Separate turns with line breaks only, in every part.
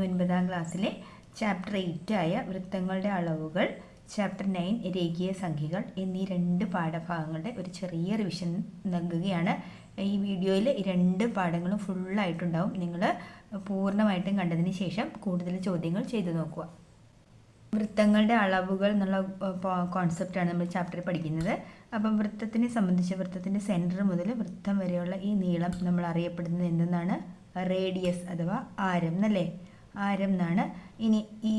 ഇന്ന് 9ാം ക്ലാസ്സിലെ ചാപ്റ്റർ 8 ആയ വൃത്തങ്ങളുടെ അളവുകൾ, ചാപ്റ്റർ 9 രേഖീയ സംഖ്യകൾ എന്നീ 2 പാഠഭാഗങ്ങളുടെ ഒരു ചെറിയ റിവിഷൻ നൽകുകയാണ്. ഈ വീഡിയോയിൽ ഈ 2 പാഠങ്ങളും ഫുള്ളായിട്ടുണ്ടാവും. നിങ്ങൾ പൂർണ്ണമായിട്ടും കണ്ടതിന് ശേഷം കൂടുതൽ ചോദ്യങ്ങൾ ചെയ്തു നോക്കുക. വൃത്തങ്ങളുടെ അളവുകൾ എന്നുള്ള കോൺസെപ്റ്റാണ് നമ്മൾ ചാപ്റ്ററിൽ പഠിക്കുന്നത്. അപ്പം വൃത്തത്തിനെ സംബന്ധിച്ച് വൃത്തത്തിൻ്റെ സെൻറ്റർ മുതൽ വൃത്തം വരെയുള്ള ഈ നീളം നമ്മൾ അറിയപ്പെടുന്നത് എന്തെന്നാണ്? റേഡിയസ് അഥവാ ആരം എന്നല്ലേ? ആരം എന്നാണ്. ഇനി ഈ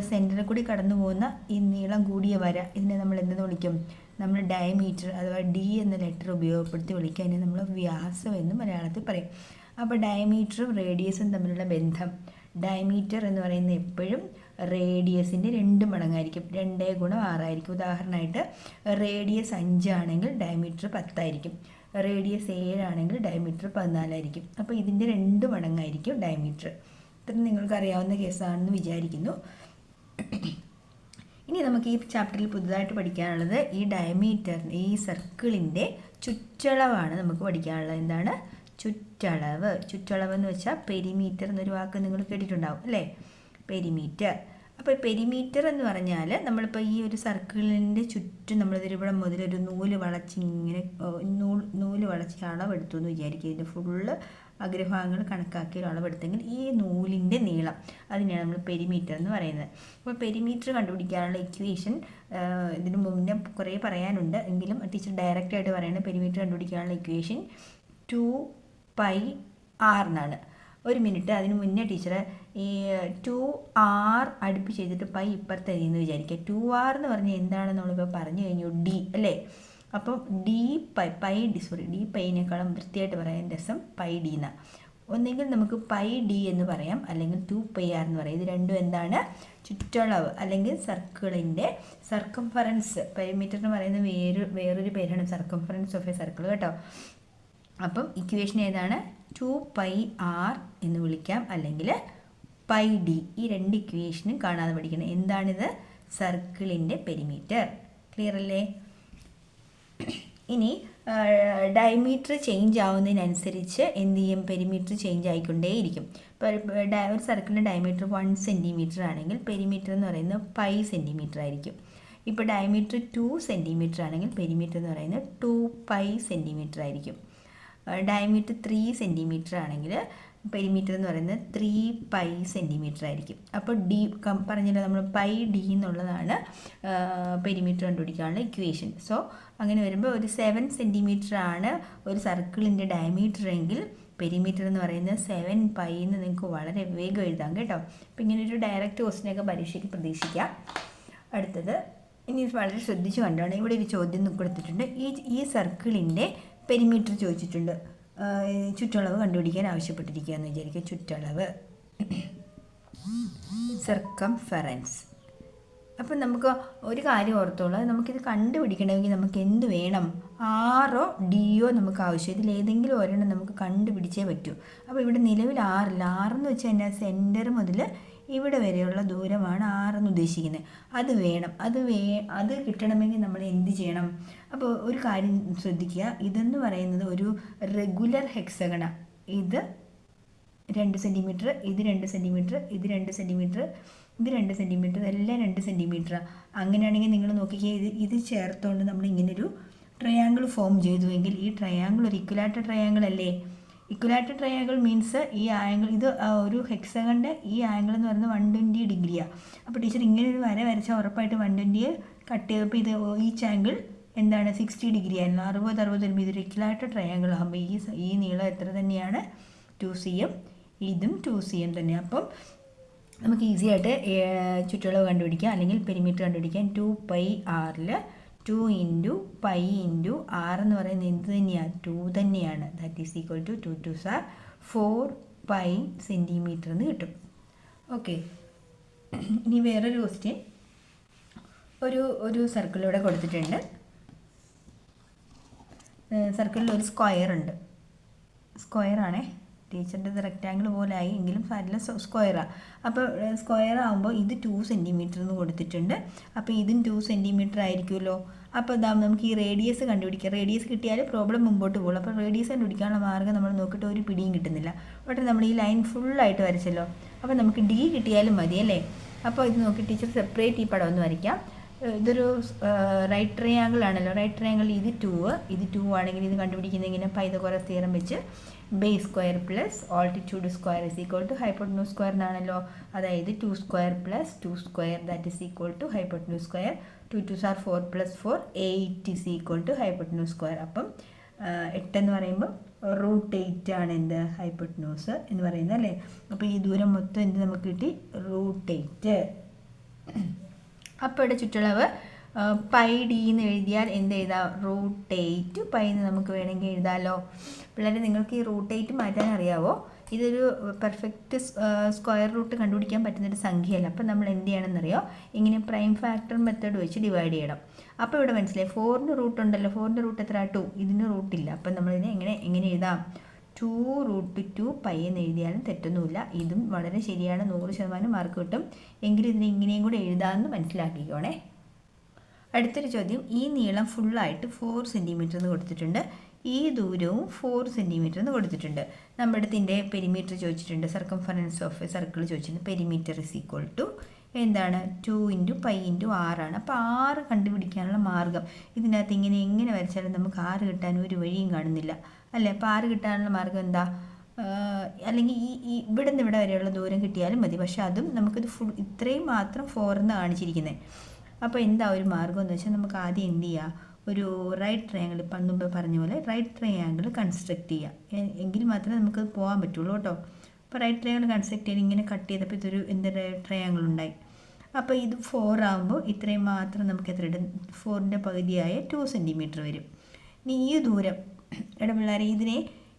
സെൻറ്ററിൽ കൂടി കടന്നു പോകുന്ന ഈ നീളം കൂടിയ വര, ഇതിനെ നമ്മൾ എന്തെന്ന് വിളിക്കും? നമ്മൾ ഡയമീറ്റർ അഥവാ ഡി എന്ന ലെറ്റർ ഉപയോഗപ്പെടുത്തി വിളിക്കുക. അതിനെ നമ്മൾ വ്യാസം എന്ന് മലയാളത്തിൽ പറയും. അപ്പോൾ ഡയമീറ്ററും റേഡിയസും തമ്മിലുള്ള ബന്ധം, ഡയമീറ്റർ എന്ന് പറയുന്നത് എപ്പോഴും റേഡിയസിൻ്റെ 2 മടങ്ങായിരിക്കും. 2 × 6 ആയിരിക്കും. ഉദാഹരണമായിട്ട് റേഡിയസ് 5 ആണെങ്കിൽ ഡയമീറ്റർ 10 ആയിരിക്കും. റേഡിയസ് 7 ആണെങ്കിൽ ഡയമീറ്റർ 14 ആയിരിക്കും. അപ്പോൾ ഇതിൻ്റെ 2 മടങ്ങായിരിക്കും ഡയമീറ്റർ. ഇത്ര നിങ്ങൾക്ക് അറിയാവുന്ന കേസാണെന്ന് വിചാരിക്കുന്നു. ഇനി നമുക്ക് ഈ ചാപ്റ്ററിൽ പുതുതായിട്ട് പഠിക്കാനുള്ളത് ഈ ഡയമീറ്റർ, ഈ സർക്കിളിൻ്റെ ചുറ്റളവാണ് നമുക്ക് പഠിക്കാനുള്ളത്. എന്താണ് ചുറ്റളവ്? ചുറ്റളവ് എന്ന് വെച്ചാൽ പെരിമീറ്റർ എന്നൊരു വാക്ക് നിങ്ങൾ കേട്ടിട്ടുണ്ടാവും അല്ലേ? പെരിമീറ്റർ. അപ്പോൾ പെരിമീറ്റർ എന്ന് പറഞ്ഞാൽ നമ്മളിപ്പോൾ ഈ ഒരു സർക്കിളിൻ്റെ ചുറ്റും നമ്മളിവിടെ മുതലൊരു നൂല് വളച്ച് ഇങ്ങനെ നൂല് വളച്ച് അളവെടുത്തു എന്ന് വിചാരിക്കുക. ഇതിൻ്റെ ഫുള്ള് അഗ്രഭാഗങ്ങൾ കണക്കാക്കി ഒരു അളവെടുത്തെങ്കിൽ ഈ നൂലിൻ്റെ നീളം, അതിനെയാണ് നമ്മൾ പെരിമീറ്റർ എന്ന് പറയുന്നത്. അപ്പോൾ പെരിമീറ്റർ കണ്ടുപിടിക്കാനുള്ള ഇക്വേഷൻ ഇതിന് മുന്നേ കുറേ പറയാനുണ്ട്, എങ്കിലും ടീച്ചർ ഡയറക്റ്റായിട്ട് പറയുന്നത് പെരിമീറ്റർ കണ്ടുപിടിക്കാനുള്ള ഇക്വേഷൻ 2πr എന്നാണ്. ഒരു മിനിറ്റ്, അതിന് മുന്നേ ടീച്ചർ ഈ 2r അടുപ്പിച്ച് ചെയ്തിട്ട് പൈ ഇപ്പുറത്ത് എഴുതിയെന്ന് വിചാരിക്കുക. 2r എന്ന് പറഞ്ഞാൽ എന്താണെന്ന് നമ്മളിപ്പോൾ പറഞ്ഞു കഴിഞ്ഞു, ഡി അല്ലേ? അപ്പം ഡി പൈനേക്കാളും വൃത്തിയായിട്ട് പറയാൻ രസം പൈ ഡി എന്നാണ്. ഒന്നെങ്കിൽ നമുക്ക് പൈ ഡി എന്ന് പറയാം, അല്ലെങ്കിൽ 2πr എന്ന് പറയാം. ഇത് രണ്ടും എന്താണ്? ചുറ്റളവ് അല്ലെങ്കിൽ സർക്കിളിൻ്റെ സർക്കംഫറൻസ്. പെരിമീറ്റർ എന്ന് പറയുന്നത് വേറൊരു പേരാണ്, സർക്കംഫറൻസ് ഓഫ് എ സർക്കിൾ കേട്ടോ. അപ്പം ഇക്വേഷൻ ഏതാണ്? 2πr എന്ന് വിളിക്കാം, അല്ലെങ്കിൽ പൈ ഡി. ഈ 2 ഇക്വേഷനും കാണാതെ പഠിക്കണം. എന്താണിത്? സർക്കിളിൻ്റെ പെരിമീറ്റർ. ക്ലിയർ അല്ലേ? ഇനി ഡയമീറ്റർ ചേഞ്ച് ആവുന്നതിനനുസരിച്ച് എന്ത് ചെയ്യും? പെരിമീറ്റർ ചേഞ്ച് ആയിക്കൊണ്ടേയിരിക്കും. ഇപ്പോൾ ഒരു സർക്കിളിൻ്റെ ഡയമീറ്റർ 1 സെൻറ്റിമീറ്റർ ആണെങ്കിൽ പെരിമീറ്റർ എന്ന് പറയുന്നത് 5 സെൻറ്റിമീറ്റർ ആയിരിക്കും. ഇപ്പോൾ ഡയമീറ്റർ 2 സെൻറ്റിമീറ്റർ ആണെങ്കിൽ പെരിമീറ്റർ എന്ന് പറയുന്നത് 2π സെൻറ്റിമീറ്റർ ആയിരിക്കും. ഡയമീറ്റർ 3 സെൻറ്റിമീറ്റർ ആണെങ്കിൽ പെരിമീറ്റർ എന്ന് പറയുന്നത് 3π സെൻറ്റിമീറ്റർ ആയിരിക്കും. അപ്പോൾ ഡി പറഞ്ഞല്ലോ നമ്മൾ പൈ ഡി എന്നുള്ളതാണ് പെരിമീറ്റർ കണ്ടുപിടിക്കാനുള്ള ഇക്വേഷൻ. സോ അങ്ങനെ വരുമ്പോൾ ഒരു 7 സെൻറ്റിമീറ്റർ ആണ് ഒരു സർക്കിളിൻ്റെ ഡയമീറ്റർ എങ്കിൽ പെരിമീറ്റർ എന്ന് പറയുന്നത് 7π എന്ന് നിങ്ങൾക്ക് വളരെ വേഗം എഴുതാം കേട്ടോ. അപ്പോൾ ഇങ്ങനെ ഒരു ഡയറക്റ്റ് ക്വസ്റ്റിനൊക്കെ പരീക്ഷയ്ക്ക് പ്രതീക്ഷിക്കാം. അടുത്തത് ഇനി വളരെ ശ്രദ്ധിച്ച് കണ്ടാണ്, ഇവിടെ ഒരു ചോദ്യം കൊടുത്തിട്ടുണ്ട്. ഈ സർക്കിളിൻ്റെ പെരിമീറ്റർ ചോദിച്ചിട്ടുണ്ട്, ചുറ്റളവ് കണ്ടുപിടിക്കാൻ ആവശ്യപ്പെട്ടിരിക്കുക എന്ന് വിചാരിക്കുക. ചുറ്റളവ് സർക്കംഫറൻസ്. അപ്പം നമുക്ക് ഒരു കാര്യം ഓർത്തോളൂ, നമുക്കിത് കണ്ടുപിടിക്കണമെങ്കിൽ നമുക്ക് എന്ത് വേണം? ആറോ ഡിയോ നമുക്ക് ആവശ്യം. ഇതിൽ ഏതെങ്കിലും ഒരെണ്ണം നമുക്ക് കണ്ടുപിടിച്ചേ പറ്റൂ. അപ്പോൾ ഇവിടെ നിലവിൽ 6 ഇല്ല. 6 എന്ന് വെച്ചാൽ എന്നാ? സെൻറ്റർ മുതൽ ഇവിടെ വരെയുള്ള ദൂരമാണ് 6 എന്ന് ഉദ്ദേശിക്കുന്നത്. അത് വേണം. അത് കിട്ടണമെങ്കിൽ നമ്മൾ എന്ത് ചെയ്യണം? അപ്പോൾ ഒരു കാര്യം ശ്രദ്ധിക്കുക, ഇതെന്ന് പറയുന്നത് ഒരു റെഗുലർ ഹെക്സഗണ. ഇത് 2 സെൻറ്റിമീറ്റർ, ഇത് 2 സെൻറ്റിമീറ്റർ, ഇത് 2 സെൻറ്റിമീറ്റർ, ഇത് 2 സെൻറ്റിമീറ്റർ, ഇതെല്ലാം 2 സെൻറ്റിമീറ്റർ. അങ്ങനെയാണെങ്കിൽ നിങ്ങൾ നോക്കിക്കുക, ഇത് ചേർത്തുകൊണ്ട് നമ്മൾ ഇങ്ങനൊരു ട്രയാങ്കിൾ ഫോം ചെയ്തുവെങ്കിൽ ഈ ട്രയാങ്കിൾ ഒരു ഇക്വലാറ്റർ ട്രയാങ്കിൾ അല്ലേ? ഇക്വലാറ്റർ ട്രയാങ്കിൾ മീൻസ് ഈ ആംഗിൾ, ഇത് ഒരു ഹെക്സഗണിൻ്റെ ഈ ആംഗിൾ എന്ന് പറയുന്നത് 120 ഡിഗ്രിയാണ്. അപ്പോൾ ടീച്ചർ ഇങ്ങനെ ഒരു വര വരച്ചാൽ ഉറപ്പായിട്ട് 120 കട്ട് ചെയ്തപ്പോൾ ഇത് ഈച്ച് ആംഗിൾ എന്താണ്? 60 ഡിഗ്രി ആയിരുന്നു. 60 വരുമ്പോൾ ഇതൊരു ഇക്വലാറ്റർ ട്രയാങ്കിൾ ആകുമ്പോൾ ഈ നീളം എത്ര തന്നെയാണ്? 2cm. ഇതും 2cm തന്നെ. അപ്പം നമുക്ക് ഈസി ആയിട്ട് ചുറ്റളവ് കണ്ടുപിടിക്കാം, അല്ലെങ്കിൽ പെരിമീറ്റർ കണ്ടുപിടിക്കാം. 2πr 2 × π × r എന്ന് പറയുന്നത് എന്ത് തന്നെയാണ്? 2 തന്നെയാണ്. That is equal to 2 2s are 4π centimetre എന്ന് കിട്ടും. ഓക്കെ, ഇനി വേറൊരു ക്വസ്റ്റ്യൻ. ഒരു സർക്കിളിലൂടെ കൊടുത്തിട്ടുണ്ട്. സർക്കിളിൽ ഒരു സ്ക്വയർ ഉണ്ട്. സ്ക്വയറാണേ, ടീച്ചറിൻ്റെ റെക്റ്റാങ്കിൾ പോലെ ആയി എങ്കിലും സാരില്ല, സ്ക്വയറാണ്. അപ്പോൾ സ്ക്വയർ ആകുമ്പോൾ ഇത് 2 സെൻറ്റിമീറ്റർ എന്ന് കൊടുത്തിട്ടുണ്ട്. അപ്പോൾ ഇതും 2 സെൻറ്റിമീറ്റർ ആയിരിക്കുമല്ലോ. അപ്പോൾ നമുക്ക് ഈ റേഡിയസ് കണ്ടുപിടിക്കാം. റേഡിയസ് കിട്ടിയാൽ പ്രോബ്ലം മുമ്പോട്ട് പോകും. അപ്പോൾ റേഡിയസ് കണ്ടുപിടിക്കാനുള്ള മാർഗ്ഗം നമ്മൾ നോക്കിയിട്ട് ഒരു പിടിയും കിട്ടുന്നില്ല. പക്ഷേ നമ്മൾ ഈ ലൈൻ ഫുള്ളായിട്ട് വരച്ചല്ലോ. അപ്പോൾ നമുക്ക് ഡി കിട്ടിയാലും മതി അല്ലേ. അപ്പോൾ ഇത് നോക്കി ടീച്ചർ സെപ്പറേറ്റ് ഈ പടം ഒന്ന് വരയ്ക്കാം. ഇതൊരു റൈറ്റ് ട്രയാങ്കിൾ ആണല്ലോ. റൈറ്റ് ട്രയാങ്കിൾ ഇത് 2 ആണെങ്കിൽ ഇത് കണ്ടുപിടിക്കുന്നത് ഇങ്ങനെ പൈതഗോറസ് തിയറം വെച്ച് base square plus altitude square is equal to hypotenuse square എന്നാണല്ലോ. അതായത് 2 square plus 2 square that is equal to hypotenuse square. 2 2s are 4 + 4 8 is equal to hypotenuse square. അപ്പം 8 എന്ന് പറയുമ്പോൾ √8 ആണ് എന്ത് ഹൈപ്പോട്ടന്യൂസ് എന്ന് പറയുന്നത് അല്ലേ. അപ്പോൾ ഈ ദൂരം മൊത്തം എന്ത് നമുക്ക് കിട്ടി √8. അപ്പോൾ ഇവിടെ ചുറ്റളവ് പൈ ഡി എന്ന് എഴുതിയാൽ എന്ത് എഴുതാം √8 പൈ എന്ന് നമുക്ക് വേണമെങ്കിൽ എഴുതാമല്ലോ. പിള്ളേരെ നിങ്ങൾക്ക് ഈ √8 മാറ്റാൻ അറിയാവോ? ഇതൊരു പെർഫെക്റ്റ് സ്ക്വയർ റൂട്ട് കണ്ടുപിടിക്കാൻ പറ്റുന്നൊരു സംഖ്യയല്ല. അപ്പം നമ്മൾ എന്ത് ചെയ്യണമെന്നറിയോ, ഇങ്ങനെ പ്രൈം ഫാക്ടർ മെത്തേഡ് വെച്ച് ഡിവൈഡ് ചെയ്യണം. അപ്പോൾ ഇവിടെ മനസ്സിലായി 4ന് റൂട്ട് ഉണ്ടല്ലോ. 4ൻ്റെ റൂട്ട് എത്ര 2, ഇതിന് റൂട്ടില്ല. അപ്പം നമ്മളിതിനെ എങ്ങനെ എഴുതാം 2√2 പൈ എന്ന് എഴുതിയാലും തെറ്റൊന്നുമില്ല. ഇതും വളരെ ശരിയാണ്, 100% മാർക്ക് കിട്ടും. എങ്കിലും ഇതിനെ ഇങ്ങനെയും കൂടെ എഴുതാമെന്ന് മനസ്സിലാക്കിക്കോണേ. അടുത്തൊരു ചോദ്യം, ഈ നീളം ഫുള്ളായിട്ട് 4 സെൻറ്റിമീറ്റർ എന്ന് കൊടുത്തിട്ടുണ്ട്, ഈ ദൂരവും 4 സെൻറ്റിമീറ്റർ എന്ന് കൊടുത്തിട്ടുണ്ട്. നമ്മുടെ അടുത്തിൻ്റെ പെരിമീറ്റർ ചോദിച്ചിട്ടുണ്ട്, സർക്കംഫറൻസ് ഓഫ് എ സർക്കിൾ ചോദിച്ചിട്ടുണ്ട്. പെരിമീറ്റർ ഇസ് ഈക്വൽ ടു എന്താണ് 2 × പൈ × 6 ആണ്. അപ്പോൾ 6 കണ്ടുപിടിക്കാനുള്ള മാർഗ്ഗം ഇതിനകത്ത് എങ്ങനെ വരച്ചാലും നമുക്ക് 6 കിട്ടാൻ ഒരു വഴിയും കാണുന്നില്ല അല്ലേ. അപ്പോൾ 6 കിട്ടാനുള്ള മാർഗ്ഗം എന്താ? അല്ലെങ്കിൽ ഈ ഇവിടെ നിന്ന് ഇവിടെ വരെയുള്ള ദൂരം കിട്ടിയാലും മതി. പക്ഷെ അതും നമുക്കിത് ഇത്രയും മാത്രം 4 എന്ന് കാണിച്ചിരിക്കുന്നത്. അപ്പോൾ എന്താ ഒരു മാർഗ്ഗം എന്ന് വെച്ചാൽ നമുക്ക് ആദ്യം എന്ത് ചെയ്യുക, ഒരു റൈറ്റ് ട്രയാങ്കിൾ മുമ്പ് പറഞ്ഞ പോലെ റൈറ്റ് ട്രയാങ്കിൾ കൺസ്ട്രക്ട് ചെയ്യുക. എങ്കിൽ മാത്രമേ നമുക്ക് പോകാൻ പറ്റുള്ളൂ കേട്ടോ. അപ്പോൾ റൈറ്റ് ട്രയാങ്കിൾ കൺസ്ട്രക്ട് ചെയ്ത് ഇങ്ങനെ കട്ട് ചെയ്തപ്പോൾ ഇതൊരു ട്രയാങ്കിൾ ഉണ്ടായി. അപ്പോൾ ഇത് 4 ആകുമ്പോൾ ഇത്രയും മാത്രം നമുക്ക് എത്ര ഇടും, 4ൻ്റെ പകുതിയായ 2 സെൻറ്റിമീറ്റർ വരും. ഇനി ഈ ദൂരം പിള്ളേരെ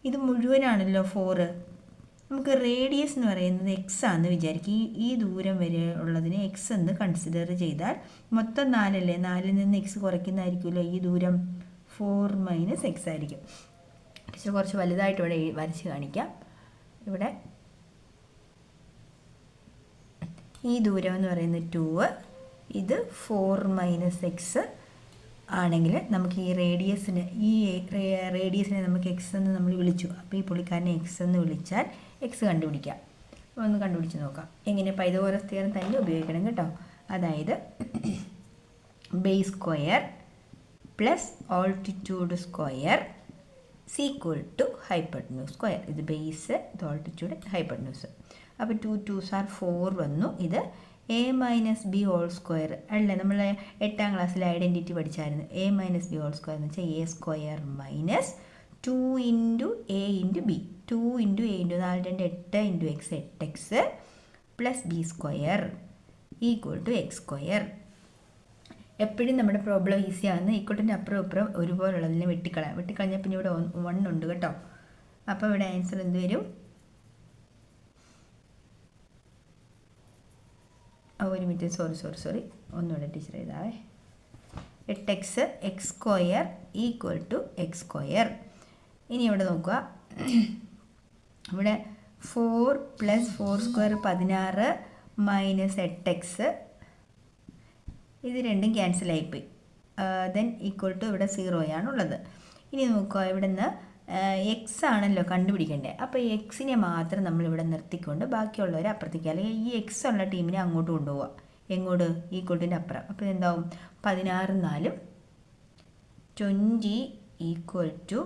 ഇത് മുഴുവനാണല്ലോ 4. നമുക്ക് റേഡിയസ് എന്ന് പറയുന്നത് എക്സ് ആണെന്ന് വിചാരിക്കും. ഈ ദൂരം വരെ ഉള്ളതിനെ എക്സ് എന്ന് കൺസിഡർ ചെയ്താൽ മൊത്തം 4 അല്ലേ, 4ൽ നിന്ന് എക്സ് കുറയ്ക്കുന്നതായിരിക്കുമല്ലോ ഈ ദൂരം. 4 - x ആയിരിക്കും. ടീച്ചർ കുറച്ച് വലുതായിട്ട് ഇവിടെ വരച്ച് കാണിക്കാം. ഇവിടെ ഈ ദൂരം എന്ന് പറയുന്നത് 2, ഇത് 4 - x ആണെങ്കിൽ നമുക്ക് ഈ റേഡിയസിനെ നമുക്ക് എക്സ് എന്ന് നമ്മൾ വിളിച്ചു. അപ്പോൾ ഈ പുള്ളിക്കാരനെ എക്സ് എന്ന് വിളിച്ചാൽ എക്സ് കണ്ടുപിടിക്കാം. ഒന്ന് കണ്ടുപിടിച്ച് നോക്കാം. എങ്ങനെ പൈതഗോറസ് തിയറം തന്നെ ഉപയോഗിക്കണം കേട്ടോ. അതായത് base square plus altitude square equal to hypotenuse square. ഇത് ബേസ്, ഇത് ഓൾട്ടിറ്റ്യൂഡ്, ഹൈപ്പോട്ടന്യൂസ്. അപ്പോൾ 2 2s are 4 വന്നു. ഇത് a - b ഹോൾ സ്ക്വയർ അല്ലേ. നമ്മൾ 8ാം ക്ലാസ്സിൽ ഐഡൻറ്റിറ്റി പഠിച്ചായിരുന്നു. a - b ഹോൾ സ്ക്വയർ എന്ന് വെച്ചാൽ a² - 2 × a × b. 2 × a × 4 2 8 × x 8x plus b² equal to x². എപ്പോഴും നമ്മുടെ പ്രോബ്ലം ഈസിയാകുന്ന ഈക്വലിൻ്റെ അപ്പുറം ഇപ്പുറം ഒരുപോലുള്ളതിനെ വെട്ടിക്കളഞ്ഞാൽ പിന്നെ ഇവിടെ 1 ഉണ്ട് കേട്ടോ. അപ്പോൾ ഇവിടെ ആൻസർ എന്ത് വരും? ഒരു മിനിറ്റ്, സോറി ഒന്നുകൂടെ ടീച്ചർ എഴുതാവേ. 8x x² equal to x². ഇനി ഇവിടെ നോക്കുക, ഇവിടെ 4 + 4² 16 - 8x, ഇത് രണ്ടും ക്യാൻസലായിപ്പോയി. ദെൻ ഈക്വൽ ടു ഇവിടെ 0 ആണുള്ളത്. ഇനി നോക്കുക, ഇവിടെ നിന്ന് എക്സ് ആണല്ലോ കണ്ടുപിടിക്കേണ്ടത്. അപ്പോൾ എക്സിനെ മാത്രം നമ്മളിവിടെ നിർത്തിക്കൊണ്ട് ബാക്കിയുള്ളവരെ അപ്പുറത്തേക്ക്, അല്ലെങ്കിൽ ഈ എക്സ് ഉള്ള ടീമിനെ അങ്ങോട്ട് കൊണ്ടുപോവുക. എങ്ങോട്ട്? ഈ കൊട്ടിൻ്റെ അപ്പുറം. അപ്പോൾ എന്താവും 16 4 20 ഈക്വൽ ടു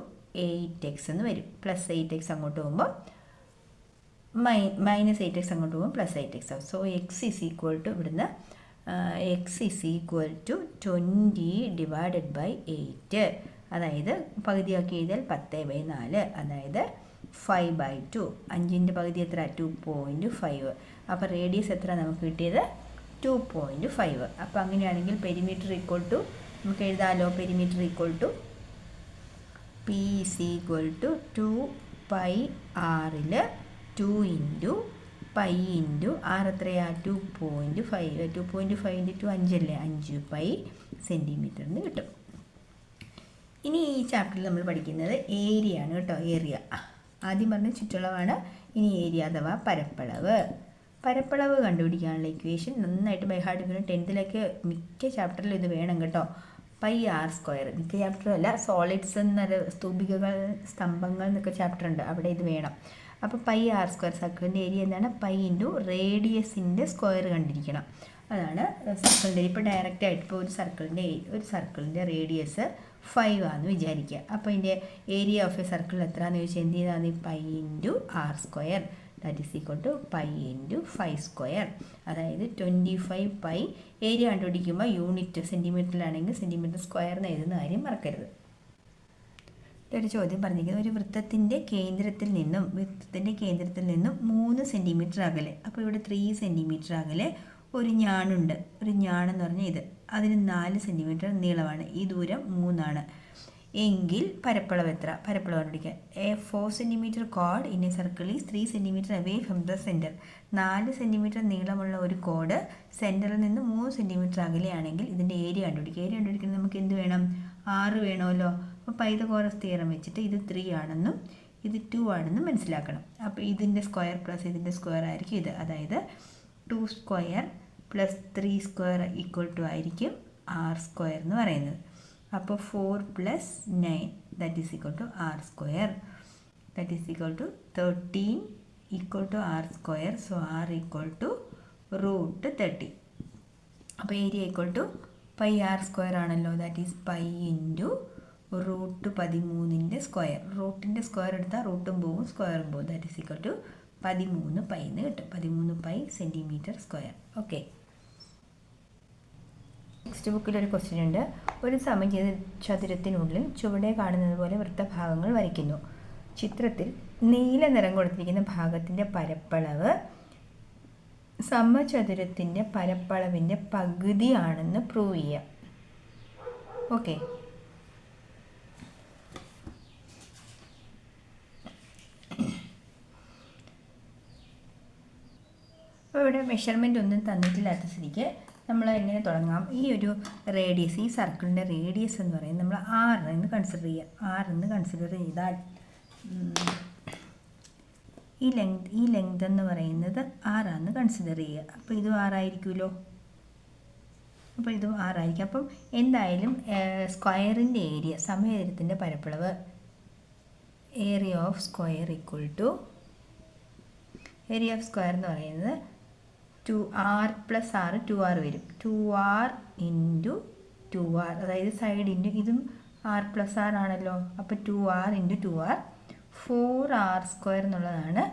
8x എന്ന് വരും. പ്ലസ് 8x അങ്ങോട്ട് പോകുമ്പോൾ -8x അങ്ങോട്ട് പോകുമ്പോൾ പ്ലസ് 8x ആവും. So x is equal to ഇവിടുന്ന് എക്സ് ഈസ് ഈക്വൽ ടു 20 / 8. അതായത് പകുതിയാക്കി എഴുതിയാൽ 10/4, അതായത് 5/2. 5ൻ്റെ പകുതി എത്ര? 2.5. അപ്പോൾ റേഡിയസ് എത്ര നമുക്ക് കിട്ടിയത്? 2.5. അപ്പോൾ അങ്ങനെയാണെങ്കിൽ പെരിമീറ്റർ ഈക്വൽ ടു നമുക്ക് എഴുതാമല്ലോ. Perimeter equal to P is equal to 2πr 2 × pi × r എത്രയാ? 2.5. 2.5 × 2 5 അല്ലേ, 5π സെൻറ്റിമീറ്ററിന് കിട്ടും. ഇനി ഈ ചാപ്റ്ററിൽ നമ്മൾ പഠിക്കുന്നത് ഏരിയ ആണ് കേട്ടോ. ഏരിയ ആദ്യം പറഞ്ഞ ചുറ്റളവാണ്. ഇനി ഏരിയ അഥവാ പരപ്പളവ് കണ്ടുപിടിക്കാനുള്ള ഇക്വേഷൻ നന്നായിട്ട് ബൈ ഹാർട്ട് ചെയ്യണം. 10th മിക്ക ചാപ്റ്ററിലും ഇത് വേണം കേട്ടോ. πr², മിക്ക ചാപ്റ്ററും അല്ല, സോളിഡ്സ് എന്നൊരു സ്തൂപികകൾ, സ്തംഭങ്ങൾ എന്നൊക്കെ ചാപ്റ്റർ ഉണ്ട്, അവിടെ ഇത് വേണം. അപ്പോൾ പൈ ആർ സ്ക്വയർ സർക്കിളിൻ്റെ ഏരിയ എന്താണ്? പൈ ഇൻറ്റു റേഡിയസിൻ്റെ സ്ക്വയർ കണ്ടിരിക്കണം. അതാണ് സർക്കിളിൻ്റെ. ഇപ്പോൾ ഡയറക്റ്റായിട്ട് ഇപ്പോൾ ഒരു സർക്കിളിൻ്റെ റേഡിയസ് 5 ആണെന്ന് വിചാരിക്കുക. അപ്പോൾ ഇതിൻ്റെ ഏരിയ ഓഫ് എ സർക്കിൾ എത്രയാണെന്ന് ചോദിച്ചാൽ എന്ത് ചെയ്താൽ pi into R square that is equal to pi into 5 square. അതായത് 25 പൈ. ഏരിയ കണ്ടുപിടിക്കുമ്പോൾ യൂണിറ്റ് സെൻറ്റിമീറ്ററിലാണെങ്കിൽ സെൻറ്റിമീറ്റർ സ്ക്വയർ എന്ന് എഴുതുന്ന കാര്യം മറക്കരുത്. ഒരു ചോദ്യം പറഞ്ഞിരിക്കുന്നത് ഒരു വൃത്തത്തിൻ്റെ കേന്ദ്രത്തിൽ നിന്നും 3 സെൻറ്റിമീറ്റർ അകലെ, അപ്പോൾ ഇവിടെ 3 സെൻറ്റിമീറ്റർ അകലെ ഒരു ഞാണുണ്ട്. ഒരു ഞാണെന്ന് പറഞ്ഞാൽ ഇത്, അതിന് 4 സെൻറ്റിമീറ്റർ നീളമാണ്, ഈ ദൂരം 3 ആണ് എങ്കിൽ പരപ്പളവ് എത്ര? പരപ്പളവ് കണ്ടുപിടിക്കാൻ. A 4 centimetre code in A circle is 3 centimetre away from the centre. 4 centimetre നീളമുള്ള ഒരു കോഡ് സെൻറ്ററിൽ നിന്ന് 3 സെൻറ്റിമീറ്റർ അകലെയാണെങ്കിൽ ഇതിൻ്റെ ഏരിയ കണ്ടുപിടിക്കുക. ഏരിയ കണ്ടുപിടിക്കുന്നത് നമുക്ക് എന്ത് വേണം? 6 വേണമല്ലോ. അപ്പോൾ പൈതഗോറസ് തിയറം വെച്ചിട്ട് ഇത് 3 ആണെന്നും ഇത് 2 ആണെന്നും മനസ്സിലാക്കണം. അപ്പോൾ ഇതിൻ്റെ സ്ക്വയർ പ്ലസ് ഇതിൻ്റെ സ്ക്വയർ ആയിരിക്കും ഇത്. അതായത് 2 square plus 3 square equal to ആയിരിക്കും ആർ സ്ക്വയർ എന്ന് പറയുന്നത്. അപ്പോൾ 4 + 9 that is equal to R square that is equal to 13 equal to R square. So R equal to √30. അപ്പോൾ area equal to pi R square ആണല്ലോ. That is pi into √13ൻ്റെ സ്ക്വയർ. റൂട്ടിൻ്റെ square എടുത്താൽ റൂട്ടും പോവും സ്ക്വയറും പോവും. That is equal to 13 pi എന്ന് കിട്ടും. 13 pi centimetre square. Okay. Text ബുക്കിലൊരു ക്വസ്റ്റ്യൻ ഉണ്ട്. ഒരു സമചതുരത്തിനുള്ളിൽ ചുവടെ കാണുന്നത് പോലെ വൃത്തഭാഗങ്ങൾ വരയ്ക്കുന്നു. ചിത്രത്തിൽ നീല നിറം കൊടുത്തിരിക്കുന്ന ഭാഗത്തിൻ്റെ പരപ്പളവ് സമചതുരത്തിൻ്റെ പരപ്പളവിൻ്റെ പകുതിയാണെന്ന് പ്രൂവ് ചെയ്യാം. ഓക്കെ. അപ്പോൾ ഇവിടെ മെഷർമെൻ്റ് ഒന്നും തന്നിട്ടില്ലാത്ത സ്ഥിതിക്ക് നമ്മൾ എങ്ങനെ തുടങ്ങാം? ഈ ഒരു റേഡിയസ്, ഈ സർക്കിളിൻ്റെ റേഡിയസ് എന്ന് പറയുന്നത് നമ്മൾ 6 എന്ന് കൺസിഡർ ചെയ്യുക. 6 എന്ന് കൺസിഡർ ചെയ്താൽ ഈ ലെങ്ത് എന്ന് പറയുന്നത് 6 ആണെന്ന് കൺസിഡർ ചെയ്യുക. അപ്പോൾ ഇതും 6 ആയിരിക്കുമല്ലോ. അപ്പോൾ ഇതും 6 ആയിരിക്കും. അപ്പം എന്തായാലും സ്ക്വയറിൻ്റെ ഏരിയ, സമചതുരത്തിൻ്റെ പരപ്പളവ്, area of square equal to, area of square എന്ന് പറയുന്നത് 2r + r 2r വരും. 2r ഇൻറ്റു 2r, അതായത് സൈഡ് ഇൻറ്റു ഇതും r + r ആണല്ലോ. അപ്പോൾ 2r into 2r 4r square എന്നുള്ളതാണ്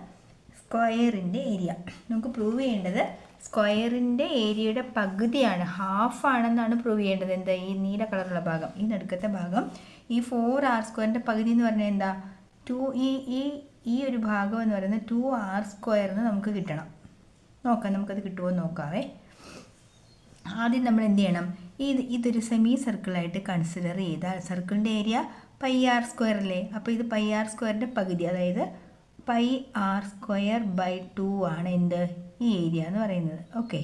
സ്ക്വയറിൻ്റെ ഏരിയ. നമുക്ക് പ്രൂവ് ചെയ്യേണ്ടത് സ്ക്വയറിൻ്റെ ഏരിയയുടെ പകുതിയാണ്, ഹാഫ് ആണെന്നാണ് പ്രൂവ് ചെയ്യേണ്ടത്. എന്താ? ഈ നീല കളറുള്ള ഭാഗം, ഈ നടുക്കത്തെ ഭാഗം, ഈ 4r സ്ക്വയറിൻ്റെ പകുതി എന്ന് പറഞ്ഞാൽ എന്താ? ഈ ഒരു ഭാഗം എന്ന് പറയുന്നത് 2r സ്ക്വയറിന് നമുക്ക് കിട്ടണം. നോക്കാം, നമുക്കത് കിട്ടുമോ എന്ന് നോക്കാവേ. ആദ്യം നമ്മൾ എന്ത് ചെയ്യണം? ഇതൊരു സെമി സർക്കിളായിട്ട് കൺസിഡർ ചെയ്താൽ സർക്കിളിൻ്റെ ഏരിയ പൈ ആർ സ്ക്വയർ അല്ലേ. അപ്പോൾ ഇത് പൈ ആർ സ്ക്വയറിൻ്റെ പകുതി, അതായത് പൈ ആർ സ്ക്വയർ ബൈ 2 ആണ് എന്ത്? ഈ ഏരിയ എന്ന് പറയുന്നത്. ഓക്കെ,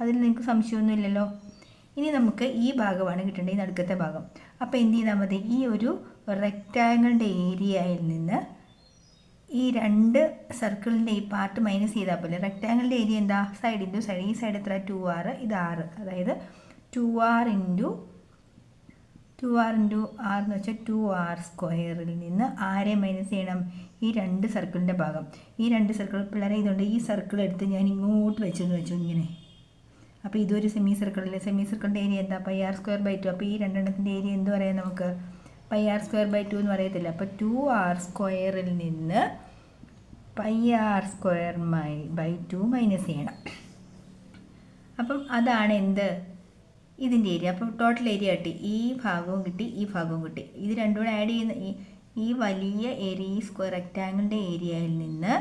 അതിൽ നിങ്ങൾക്ക് സംശയമൊന്നുമില്ലല്ലോ. ഇനി നമുക്ക് ഈ ഭാഗമാണ് കിട്ടേണ്ടത്, ഈ നടുക്കത്തെ ഭാഗം. അപ്പോൾ എന്ത് ചെയ്താൽ മതി? ഈ ഒരു റെക്റ്റാങ്കിളിൻ്റെ ഏരിയയിൽ നിന്ന് ഈ 2 സർക്കിളിൻ്റെ ഈ പാർട്ട് മൈനസ് ചെയ്താൽ പോലെ. റെക്റ്റാങ്കിളിൻ്റെ ഏരിയ എന്താ? Side into side. ഈ സൈഡ് എത്ര? 2r, ഇത് 6. അതായത് 2r ഇൻറ്റു r എന്ന് വെച്ചാൽ 2r സ്ക്വയറിൽ നിന്ന് ആരെ മൈനസ് ചെയ്യണം? ഈ 2 സർക്കിളിൻ്റെ ഭാഗം. ഈ 2 സർക്കിൾ പിള്ളേരെ ഇതുകൊണ്ട് ഈ സർക്കിൾ എടുത്ത് ഞാൻ ഇങ്ങോട്ട് വെച്ചെന്ന് വെച്ചു ഇങ്ങനെ. അപ്പോൾ ഇതൊരു സെമി സർക്കിളിലെ സെമി സർക്കിളിൻ്റെ ഏരിയ എന്താ? Pi R square by 2. അപ്പോൾ ഈ 2 ഏരിയ എന്ത് പറയാം നമുക്ക്? പൈ ആർ സ്ക്വയർ ബൈ 2 എന്ന് പറയത്തില്ല. അപ്പോൾ 2r സ്ക്വയറിൽ നിന്ന് pi R square by 2 minus ചെയ്യണം. അപ്പം അതാണ് എന്ത്? ഇതിൻ്റെ ഏരിയ. അപ്പോൾ ടോട്ടൽ ഏരിയ കിട്ടി. ഈ ഭാഗവും കിട്ടി, ഈ ഭാഗവും കിട്ടി. ഇത് രണ്ടും കൂടെ ആഡ് ചെയ്യുന്ന ഈ വലിയ ഏരിയ, ഈ സ്ക്വയർ റെക്റ്റാങ്കിളിൻ്റെ ഏരിയയിൽ നിന്ന്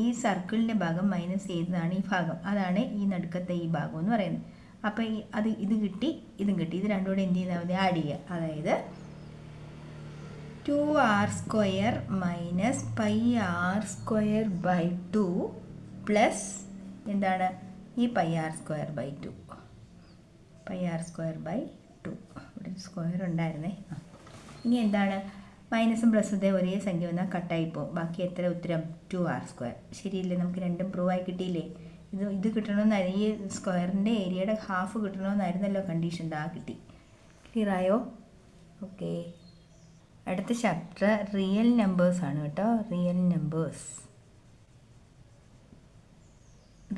ഈ സർക്കിളിൻ്റെ ഭാഗം മൈനസ് ചെയ്തതാണ് ഈ ഭാഗം. അതാണ് ഈ നടുക്കത്തെ ഈ ഭാഗം എന്ന് പറയുന്നത്. അപ്പോൾ ഇത് കിട്ടി, ഇതും കിട്ടി. ഇത് രണ്ടും കൂടെ എന്ത് ചെയ്താൽ മതി? ആഡ് ചെയ്യുക. അതായത് 2r square minus pi R square by 2 plus എന്താണ്? ഈ pi R square by 2. Pi R square by 2. ഇവിടെ സ്ക്വയർ ഉണ്ടായിരുന്നേ. ഇനി എന്താണ്? മൈനസും പ്ലസും ഇതേ ഒരേ സംഖ്യ വന്നാൽ കട്ടായിപ്പോൾ. ബാക്കി എത്ര ഉത്തരം? 2r square. ശരിയില്ലേ? നമുക്ക് രണ്ടും പ്രൂവ് ആയി കിട്ടിയില്ലേ? ഇത് കിട്ടണമെന്നായിരുന്നു, ഈ സ്ക്വയറിൻ്റെ ഏരിയയുടെ ഹാഫ് കിട്ടണമെന്നായിരുന്നല്ലോ കണ്ടീഷൻ. ആ കിട്ടി. ക്ലിയർ ആയോ? ഓക്കെ. അടുത്ത ചാപ്റ്റർ റിയൽ നമ്പേഴ്സ് ആണ് കേട്ടോ. Real numbers.